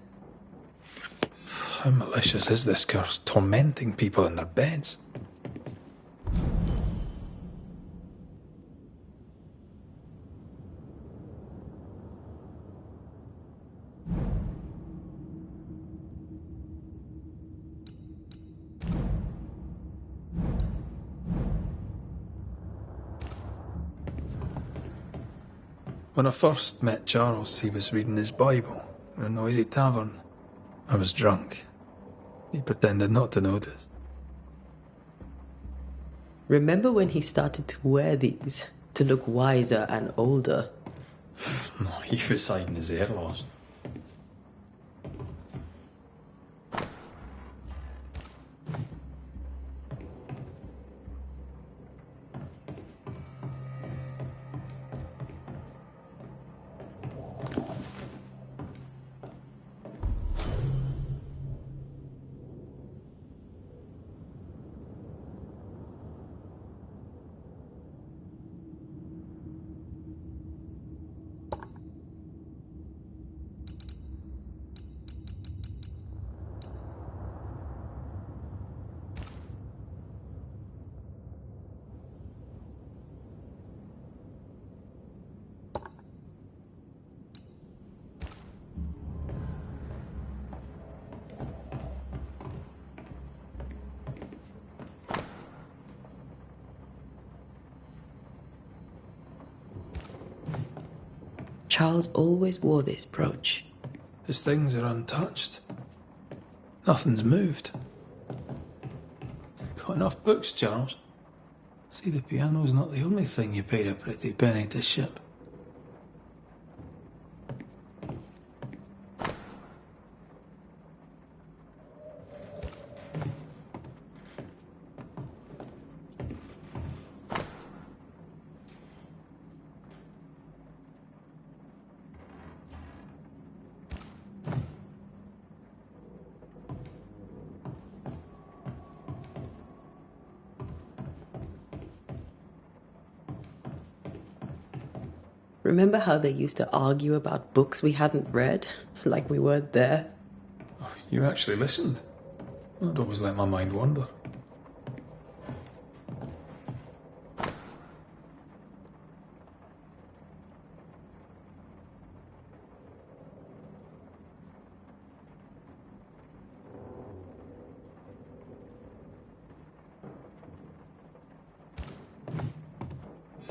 B: How malicious is this curse, tormenting people in their beds? When I first met Charles, he was reading his Bible in a noisy tavern. I was drunk. He pretended not to notice.
C: Remember when he started to wear these to look wiser and older?
B: No, he was hiding his hair loss.
C: Charles always wore this brooch.
B: His things are untouched. Nothing's moved. Got enough books, Charles? See, the piano's not the only thing you paid a pretty penny to ship.
C: Remember how they used to argue about books we hadn't read? Like we weren't there?
B: Oh, you actually listened? I'd always let my mind wander.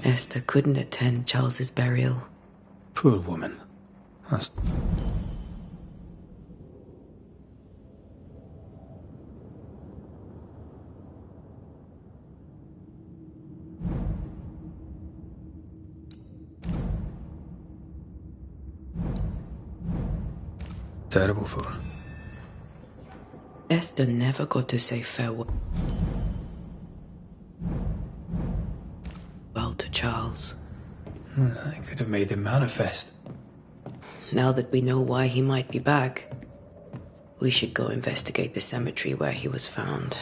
C: Esther couldn't attend Charles's burial.
B: Poor woman. That's... terrible for her.
C: Esther never got to say farewell to Charles.
B: I could have made him manifest.
C: Now that we know why he might be back, we should go investigate the cemetery where he was found.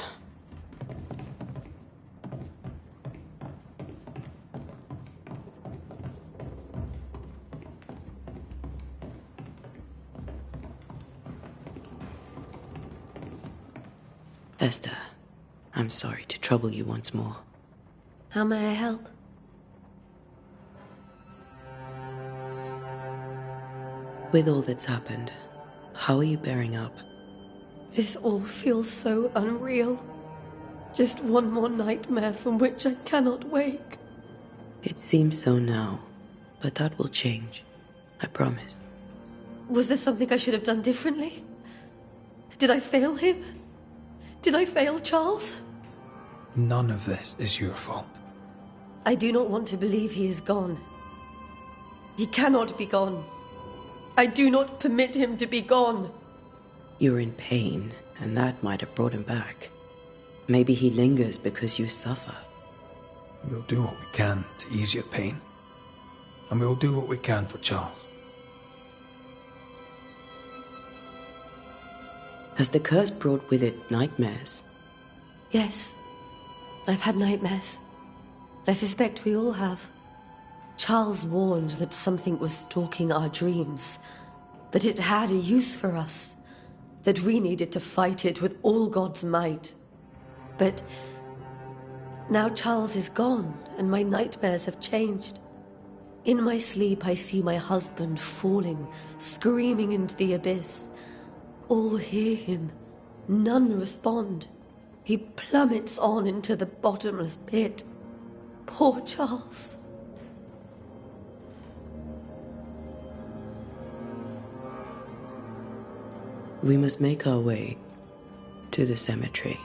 C: Esther, I'm sorry to trouble you once more.
K: How may I help?
C: With all that's happened, how are you bearing up?
K: This all feels so unreal. Just one more nightmare from which I cannot wake.
C: It seems so now, but that will change. I promise.
K: Was there something I should have done differently? Did I fail him? Did I fail Charles?
B: None of this is your fault.
K: I do not want to believe he is gone. He cannot be gone. I do not permit him to be gone.
C: You're in pain, and that might have brought him back. Maybe he lingers because you suffer.
B: We'll do what we can to ease your pain. And we'll do what we can for Charles.
C: Has the curse brought with it nightmares?
K: Yes. I've had nightmares. I suspect we all have. Charles warned that something was stalking our dreams, that it had a use for us, that we needed to fight it with all God's might. But now Charles is gone, and my nightmares have changed. In my sleep, I see my husband falling, screaming into the abyss. All hear him. None respond. He plummets on into the bottomless pit. Poor Charles.
C: We must make our way to the cemetery.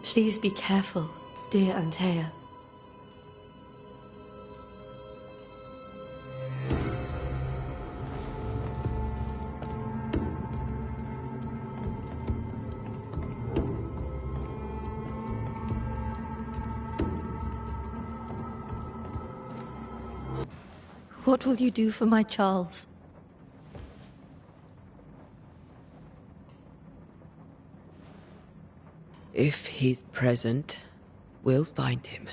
K: Please be careful, dear Antea.
L: What will you do for my Charles?
C: If he's present, we'll find him.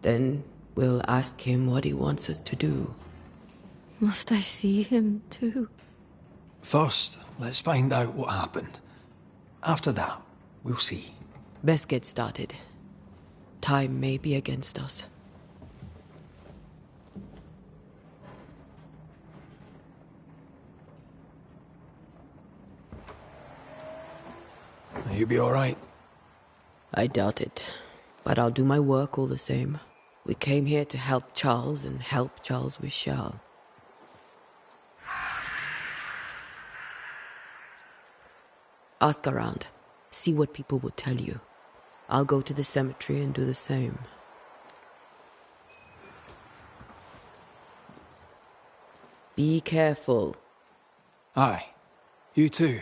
C: Then we'll ask him what he wants us to do.
L: Must I see him too?
B: First, let's find out what happened. After that, we'll see.
C: Best get started. Time may be against us.
B: You be all right?
C: I doubt it, but I'll do my work all the same. We came here to help Charles, and help Charles we shall. Ask around. See what people will tell you. I'll go to the cemetery and do the same. Be careful.
B: Aye. You too.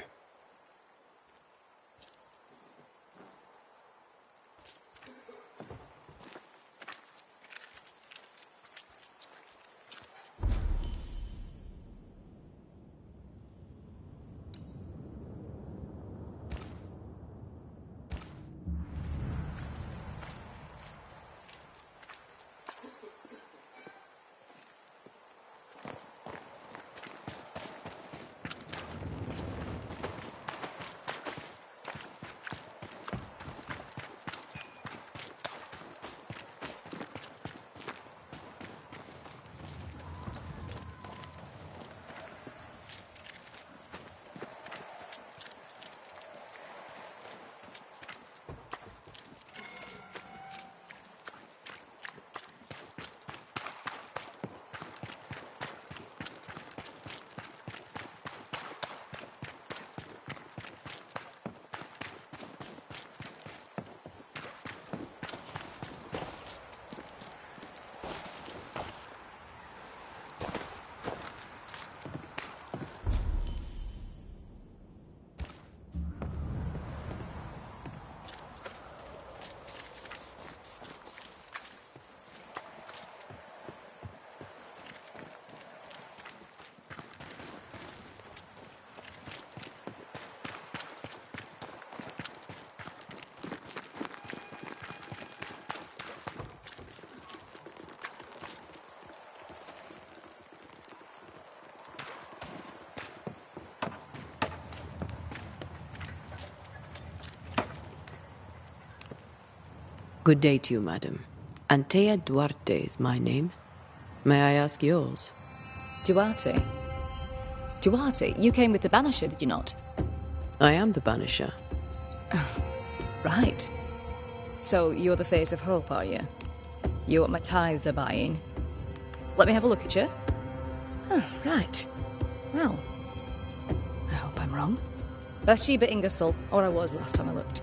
C: Good day to you, madam. Antea Duarte is my name. May I ask yours?
M: Duarte? Duarte? You came with the Banisher, did you not?
C: I am the Banisher.
M: Right. So you're the face of hope, are you? You're what my tithes are buying. Let me have a look at you. Oh, right. Well, I hope I'm wrong. Bathsheba Ingersoll, or I was last time I looked.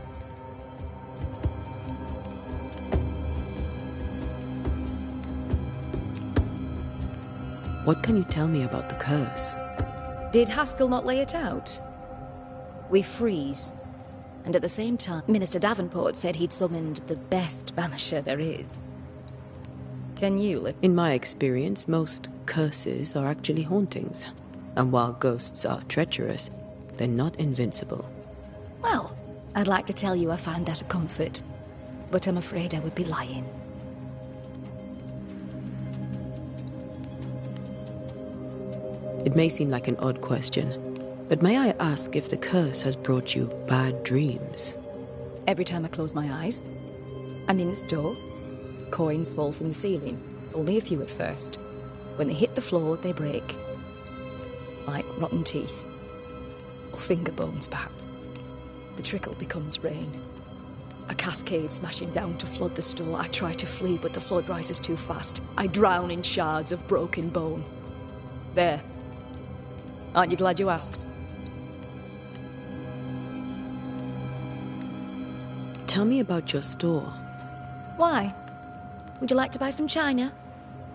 C: What can you tell me about the curse?
M: Did Haskell not lay it out? We freeze. And at the same time, Minister Davenport said he'd summoned the best Banisher there is. Can you live?
C: In my experience, most curses are actually hauntings. And while ghosts are treacherous, they're not invincible.
M: Well, I'd like to tell you I find that a comfort, but I'm afraid I would be lying.
C: It may seem like an odd question, but may I ask if the curse has brought you bad dreams?
M: Every time I close my eyes, I'm in the store. Coins fall from the ceiling. Only a few at first. When they hit the floor, they break. Like rotten teeth. Or finger bones, perhaps. The trickle becomes rain. A cascade smashing down to flood the store. I try to flee, but the flood rises too fast. I drown in shards of broken bone. There. Aren't you glad you asked?
C: Tell me about your store.
M: Why? Would you like to buy some china?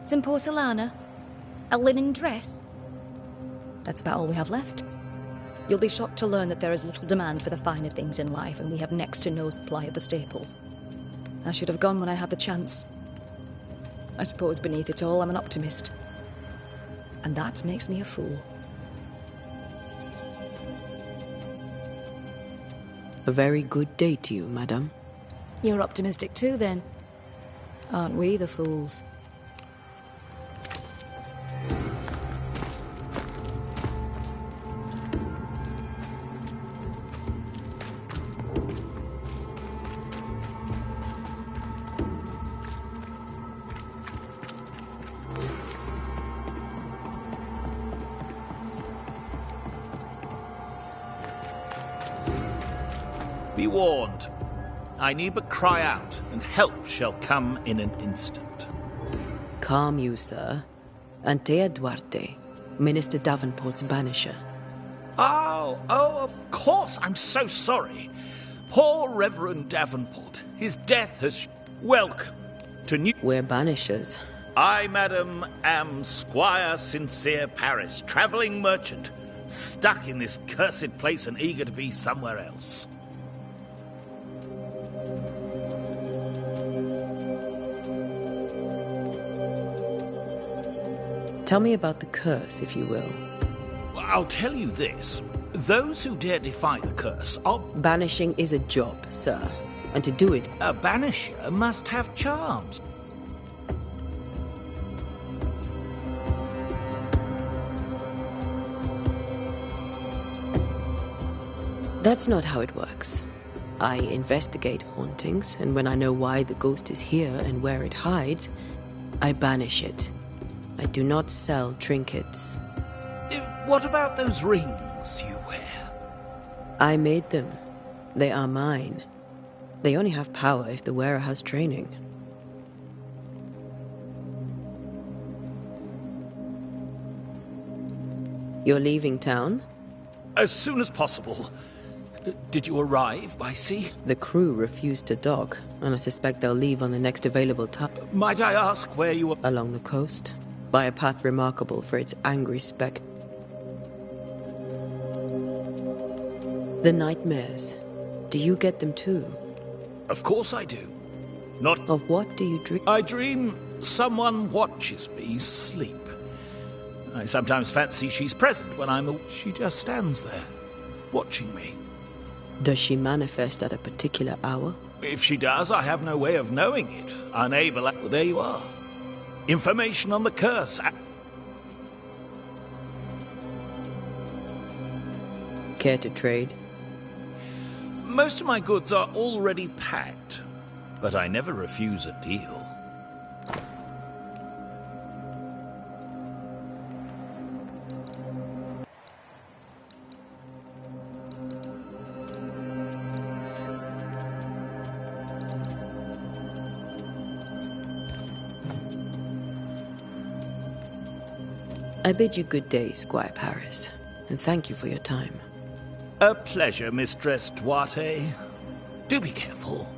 M: Some porcelana? A linen dress? That's about all we have left. You'll be shocked to learn that there is little demand for the finer things in life, and we have next to no supply of the staples. I should have gone when I had the chance. I suppose beneath it all, I'm an optimist. And that makes me a fool.
C: A very good day to you, madam.
M: You're optimistic too, then. Aren't we the fools?
N: Be warned. I need but cry out, and help shall come in an instant.
C: Calm you, sir. Antea Duarte, Minister Davenport's banisher.
N: Oh, of course. I'm so sorry. Poor Reverend Davenport. His death has... Welcome to New...
C: We're banishers.
N: I, madam, am Squire Sincere Paris, travelling merchant, stuck in this cursed place and eager to be somewhere else.
C: Tell me about the curse, if you will.
N: I'll tell you this. Those who dare defy the curse are...
C: Banishing is a job, sir. And to do it...
N: A banisher must have charms.
C: That's not how it works. I investigate hauntings, and when I know why the ghost is here and where it hides, I banish it. I do not sell trinkets.
N: What about those rings you wear?
C: I made them. They are mine. They only have power if the wearer has training. You're leaving town?
N: As soon as possible. Did you arrive by sea?
C: The crew refused to dock, and I suspect they'll leave on the next available time.
N: Might I ask where you were?
C: Along the coast, by a path remarkable for its angry spectre. The nightmares. Do you get them too?
N: Of course I do. Not...
C: Of what do you dream?
N: I dream someone watches me sleep. I sometimes fancy she's present when I'm... She just stands there, watching me.
C: Does she manifest at a particular hour?
N: If she does, I have no way of knowing it. Unable... Well, there you are. Information on the curse.
C: Care to trade?
N: Most of my goods are already packed, but I never refuse a deal.
C: I bid you good day, Squire Paris, and thank you for your time.
N: A pleasure, Mistress Duarte. Do be careful.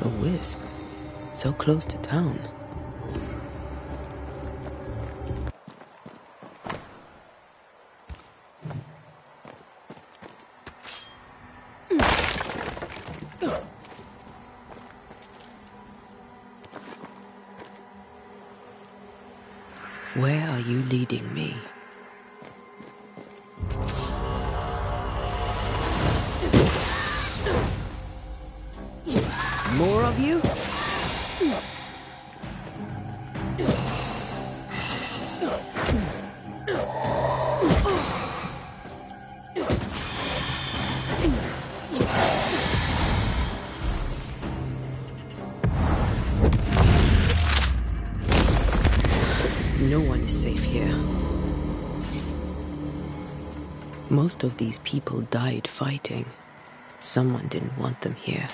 C: A wisp, so close to town. Where are you leading me? More of you? No one is safe here. Most of these people died fighting. Someone didn't want them here.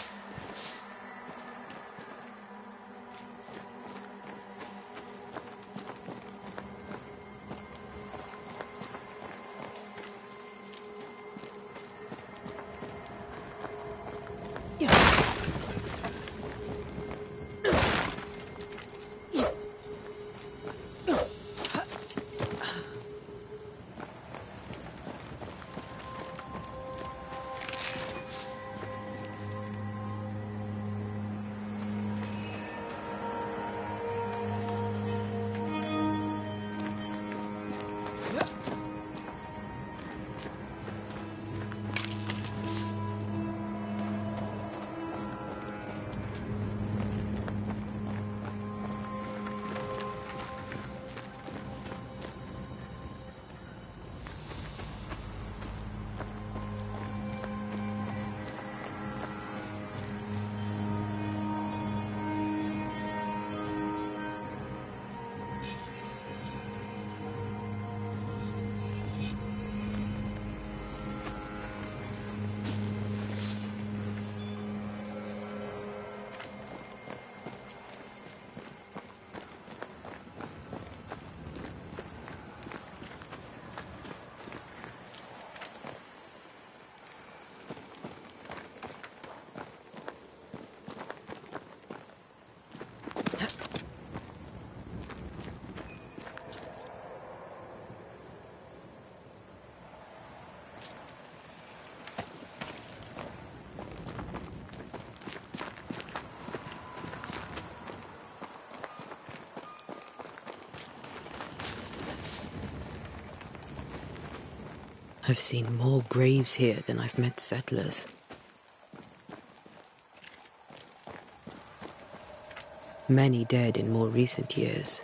C: I've seen more graves here than I've met settlers. Many dead in more recent years.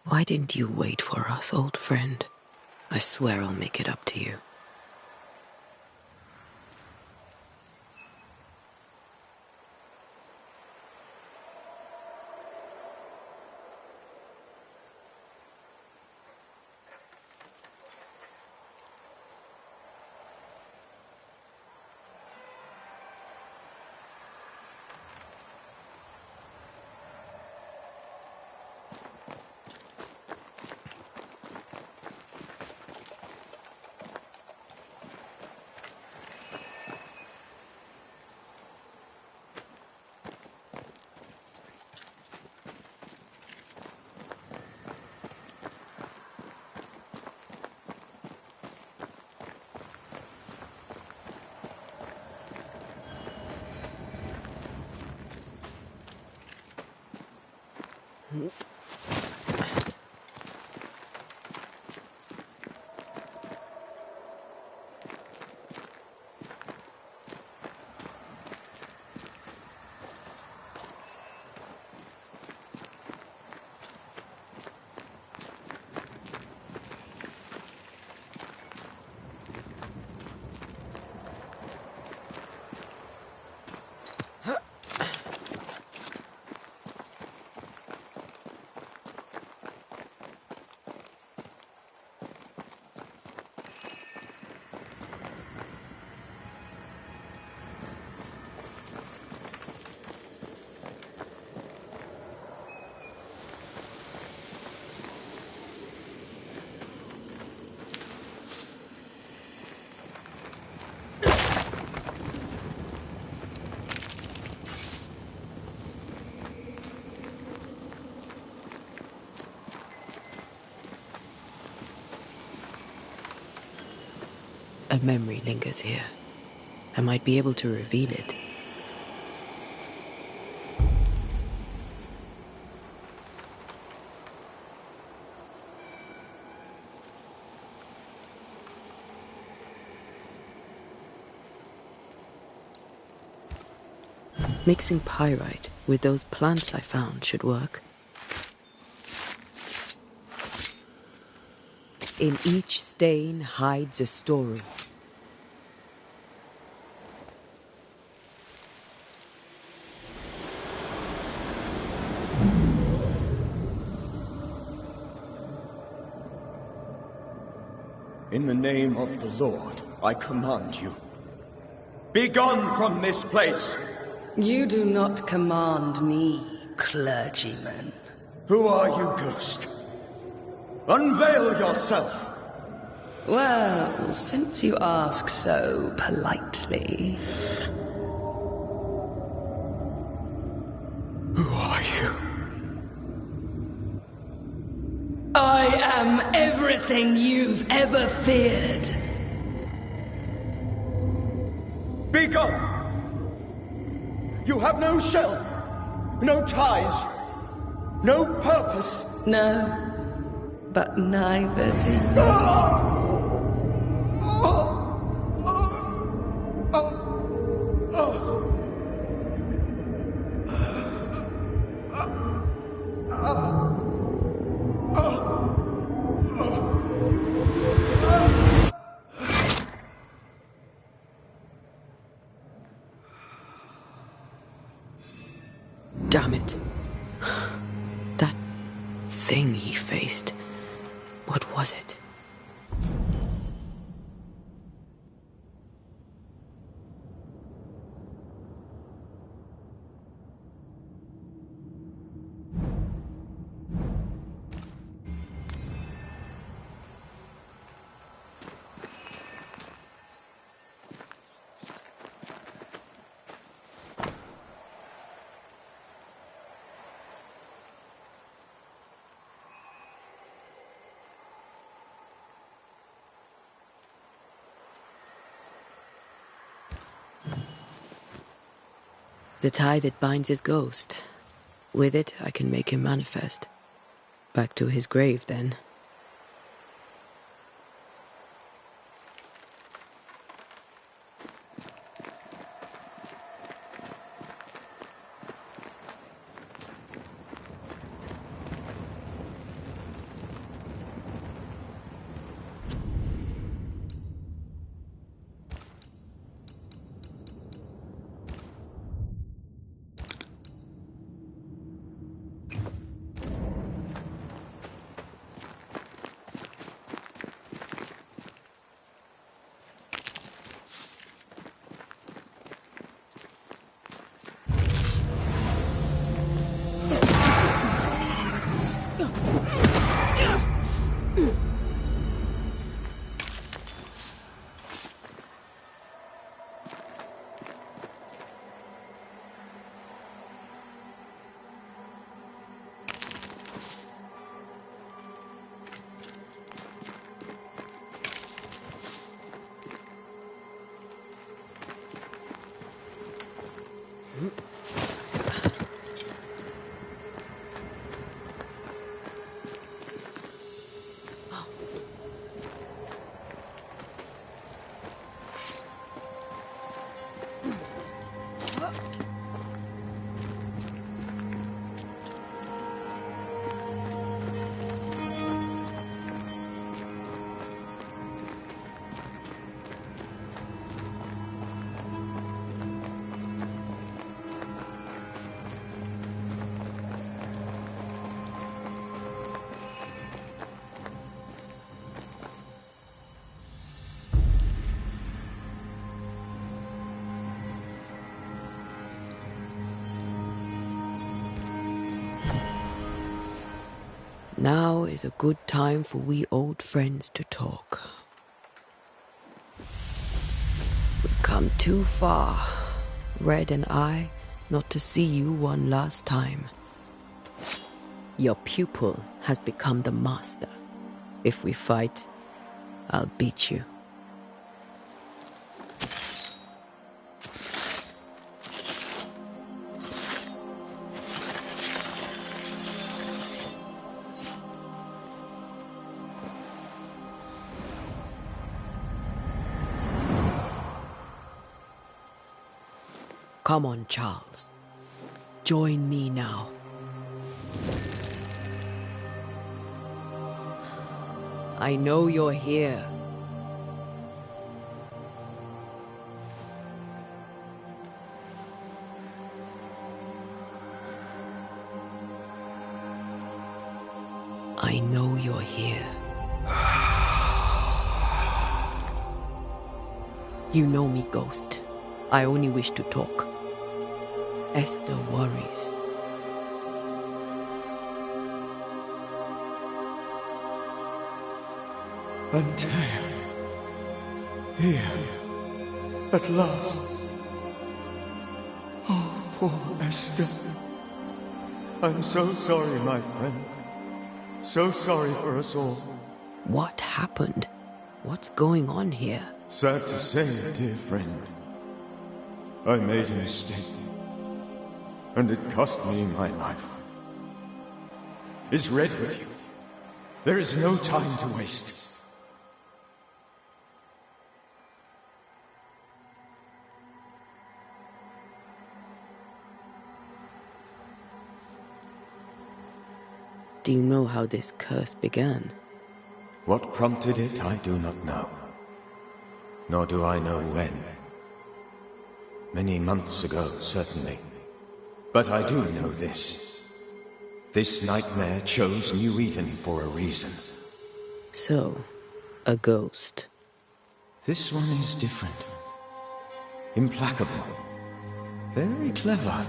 C: Why didn't you wait for us, old friend? I swear I'll make it up to you. A memory lingers here. I might be able to reveal it. Mixing pyrite with those plants I found should work. In each stain hides a story.
D: In the name of the Lord, I command you. Be gone from this place!
O: You do not command me, clergyman.
D: Who are you, ghost? Unveil yourself!
O: Well, since you ask so politely...
D: Who are you?
O: I am everything you've ever feared.
D: Be gone! You have no shell, no ties, no purpose.
O: No, but neither do you.
C: Damn it. That thing he faced. What was it? The tie that binds his ghost. With it, I can make him manifest. Back to his grave, then. Now is a good time for we old friends to talk. We've come too far, Red and I, not to see you one last time. Your pupil has become the master. If we fight, I'll beat you. Come on, Charles. Join me now. I know you're here. I know you're here. You know me, Ghost. I only wish to talk. Esther worries.
P: Antea. Here. At last. Oh, poor Esther. I'm so sorry, my friend. So sorry for us all.
C: What happened? What's going on here?
P: Sad to say, dear friend. I made a mistake. And it cost me my life. Is Red with you? There is no time to waste.
C: Do you know how this curse began?
D: What prompted it, I do not know. Nor do I know when. Many months ago, certainly. But I do know this. This nightmare chose New Eden for a reason.
C: So, a ghost.
D: This one is different. Implacable. Very clever.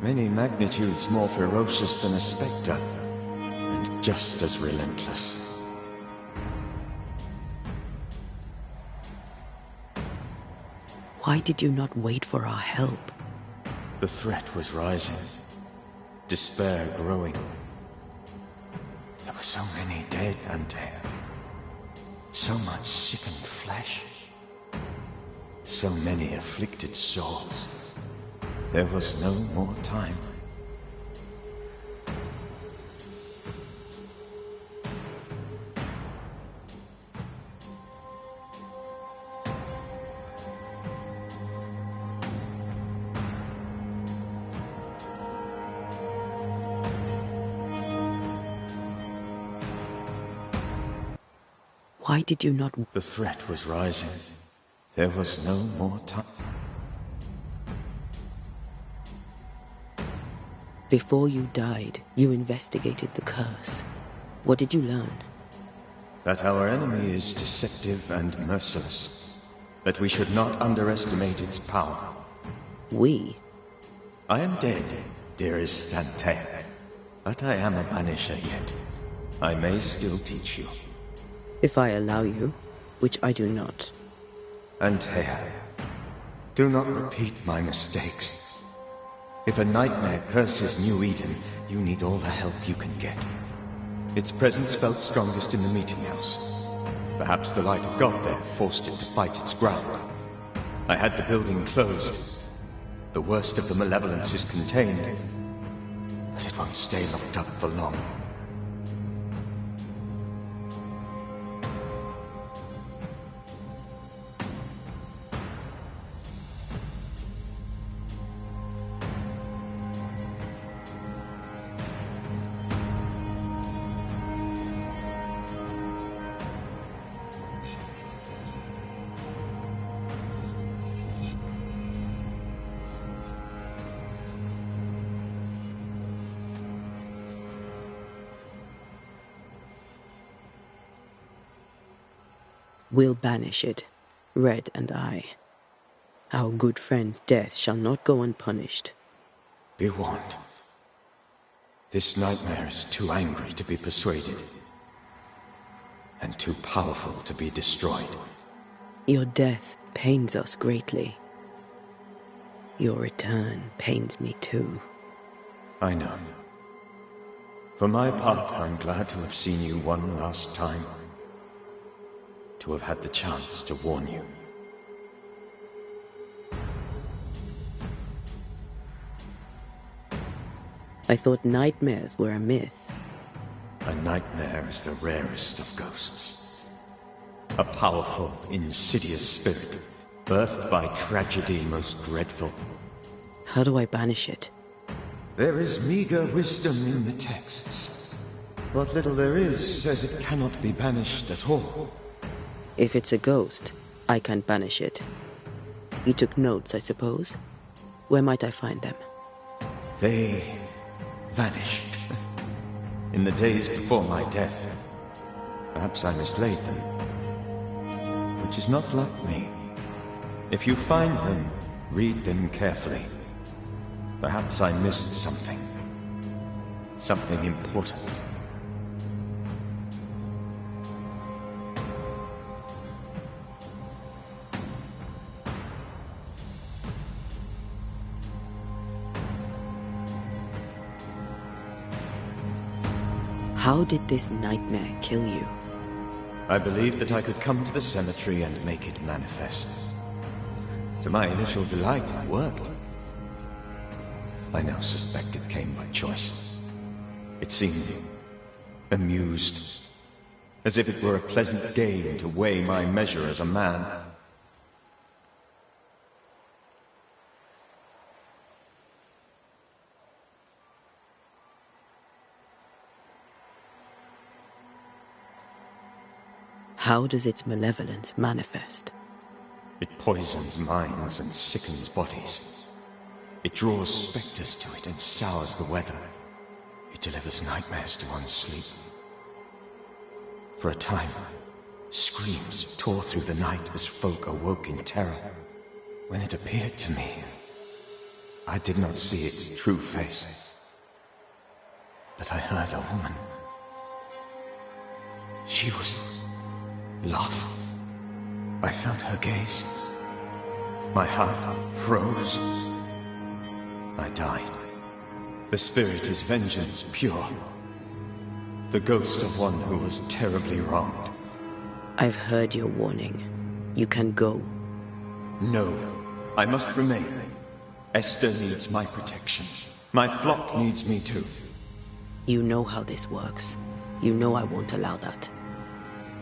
D: Many magnitudes more ferocious than a spectre, and just as relentless.
C: Why did you not wait for our help?
D: The threat was rising. Despair growing. There were so many dead, Antea. So much sickened flesh. So many afflicted souls. There was no more time.
C: Why did you not...
D: The threat was rising. There was no more time.
C: Before you died, you investigated the curse. What did you learn?
D: That our enemy is deceptive and merciless. That we should not underestimate its power.
C: We?
D: I am dead, dearest Antea. But I am a Banisher yet. I may still teach you.
C: If I allow you, which I do not.
D: Antea, do not repeat my mistakes. If a nightmare curses New Eden, you need all the help you can get. Its presence felt strongest in the meeting house. Perhaps the light of God there forced it to fight its ground. I had the building closed. The worst of the malevolence is contained, but it won't stay locked up for long.
C: We'll banish it, Red and I. Our good friend's death shall not go unpunished.
D: Be warned. This nightmare is too angry to be persuaded, and too powerful to be destroyed.
C: Your death pains us greatly. Your return pains me too.
D: I know. For my part, I'm glad to have seen you one last time. To have had the chance to warn you.
C: I thought nightmares were a myth.
D: A nightmare is the rarest of ghosts. A powerful, insidious spirit, birthed by tragedy most dreadful.
C: How do I banish it?
D: There is meager wisdom in the texts. What little there is says it cannot be banished at all.
C: If it's a ghost, I can't banish it. You took notes, I suppose? Where might I find them?
D: They vanished. In the days before my death. Perhaps I mislaid them. Which is not like me. If you find them, read them carefully. Perhaps I missed something. Something important.
C: How did this nightmare kill you?
D: I believed that I could come to the cemetery and make it manifest. To my initial delight, it worked. I now suspect it came by choice. It seemed amused, as if it were a pleasant game to weigh my measure as a man.
C: How does its malevolence manifest?
D: It poisons minds and sickens bodies. It draws specters to it and sours the weather. It delivers nightmares to one's sleep. For a time, screams tore through the night as folk awoke in terror. When it appeared to me, I did not see its true face. But I heard a woman. She was love. I felt her gaze. My heart froze. I died. The spirit is vengeance pure. The ghost of one who was terribly wronged.
C: I've heard your warning. You can go.
D: No, I must remain. Esther needs my protection. My flock needs me too.
C: You know how this works. You know I won't allow that.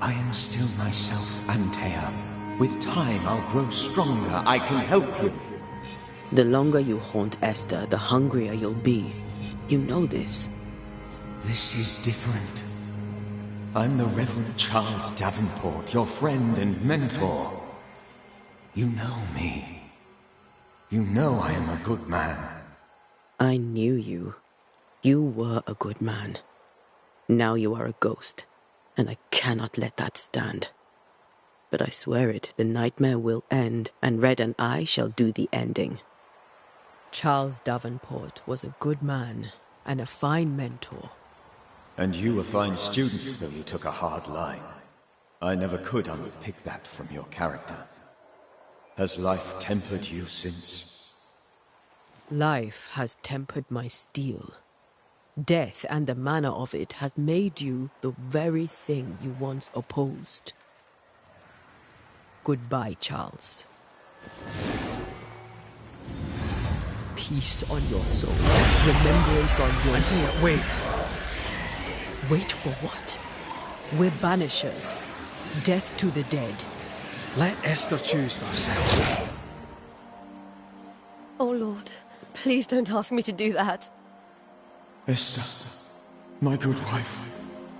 D: I am still myself, Antea. With time, I'll grow stronger. I can help you.
C: The longer you haunt Esther, the hungrier you'll be. You know this.
D: This is different. I'm the Reverend Charles Davenport, your friend and mentor. You know me. You know I am a good man.
C: I knew you. You were a good man. Now you are a ghost, and I cannot let that stand. But I swear it, the nightmare will end, and Red and I shall do the ending. Charles Davenport was a good man and a fine mentor.
D: And you a fine student, though you took a hard line. I never could unpick that from your character. Has life tempered you since?
C: Life has tempered my steel. Death and the manner of it has made you the very thing you once opposed. Goodbye, Charles. Peace on your soul. Remembrance on your...
B: Antea, wait.
C: Wait for what? We're banishers. Death to the dead.
B: Let Esther choose for herself.
L: Oh, Lord, please don't ask me to do that.
P: Esther, my good wife,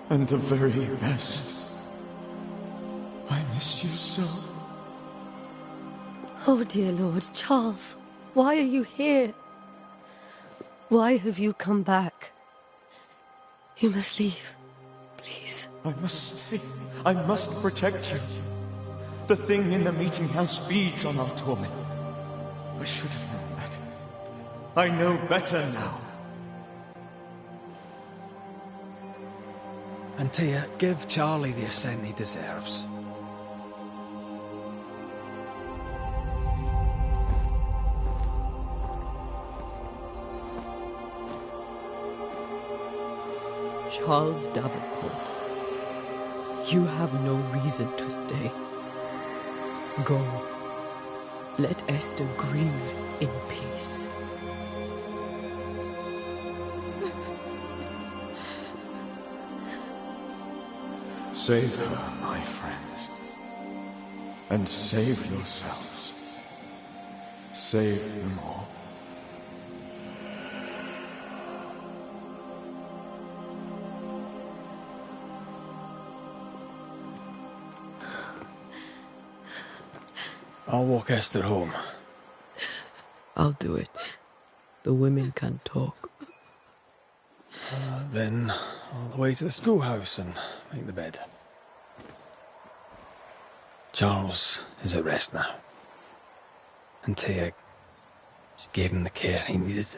P: and the very best. I miss you so.
L: Oh, dear Lord, Charles, why are you here? Why have you come back? You must leave, please.
P: I must stay. I must protect you. The thing in the meeting house feeds on our torment. I should have known better. I know better now.
B: And Tia, give Charlie the ascent he deserves.
C: Charles Davenport, you have no reason to stay. Go. Let Esther grieve in peace.
P: Save her, my friends. And save yourselves. Save them all.
B: I'll walk Esther home.
C: I'll do it. The women can talk.
B: Then all the way to the schoolhouse and make the bed. Charles is at rest now. And Tia, she gave him the care he needed.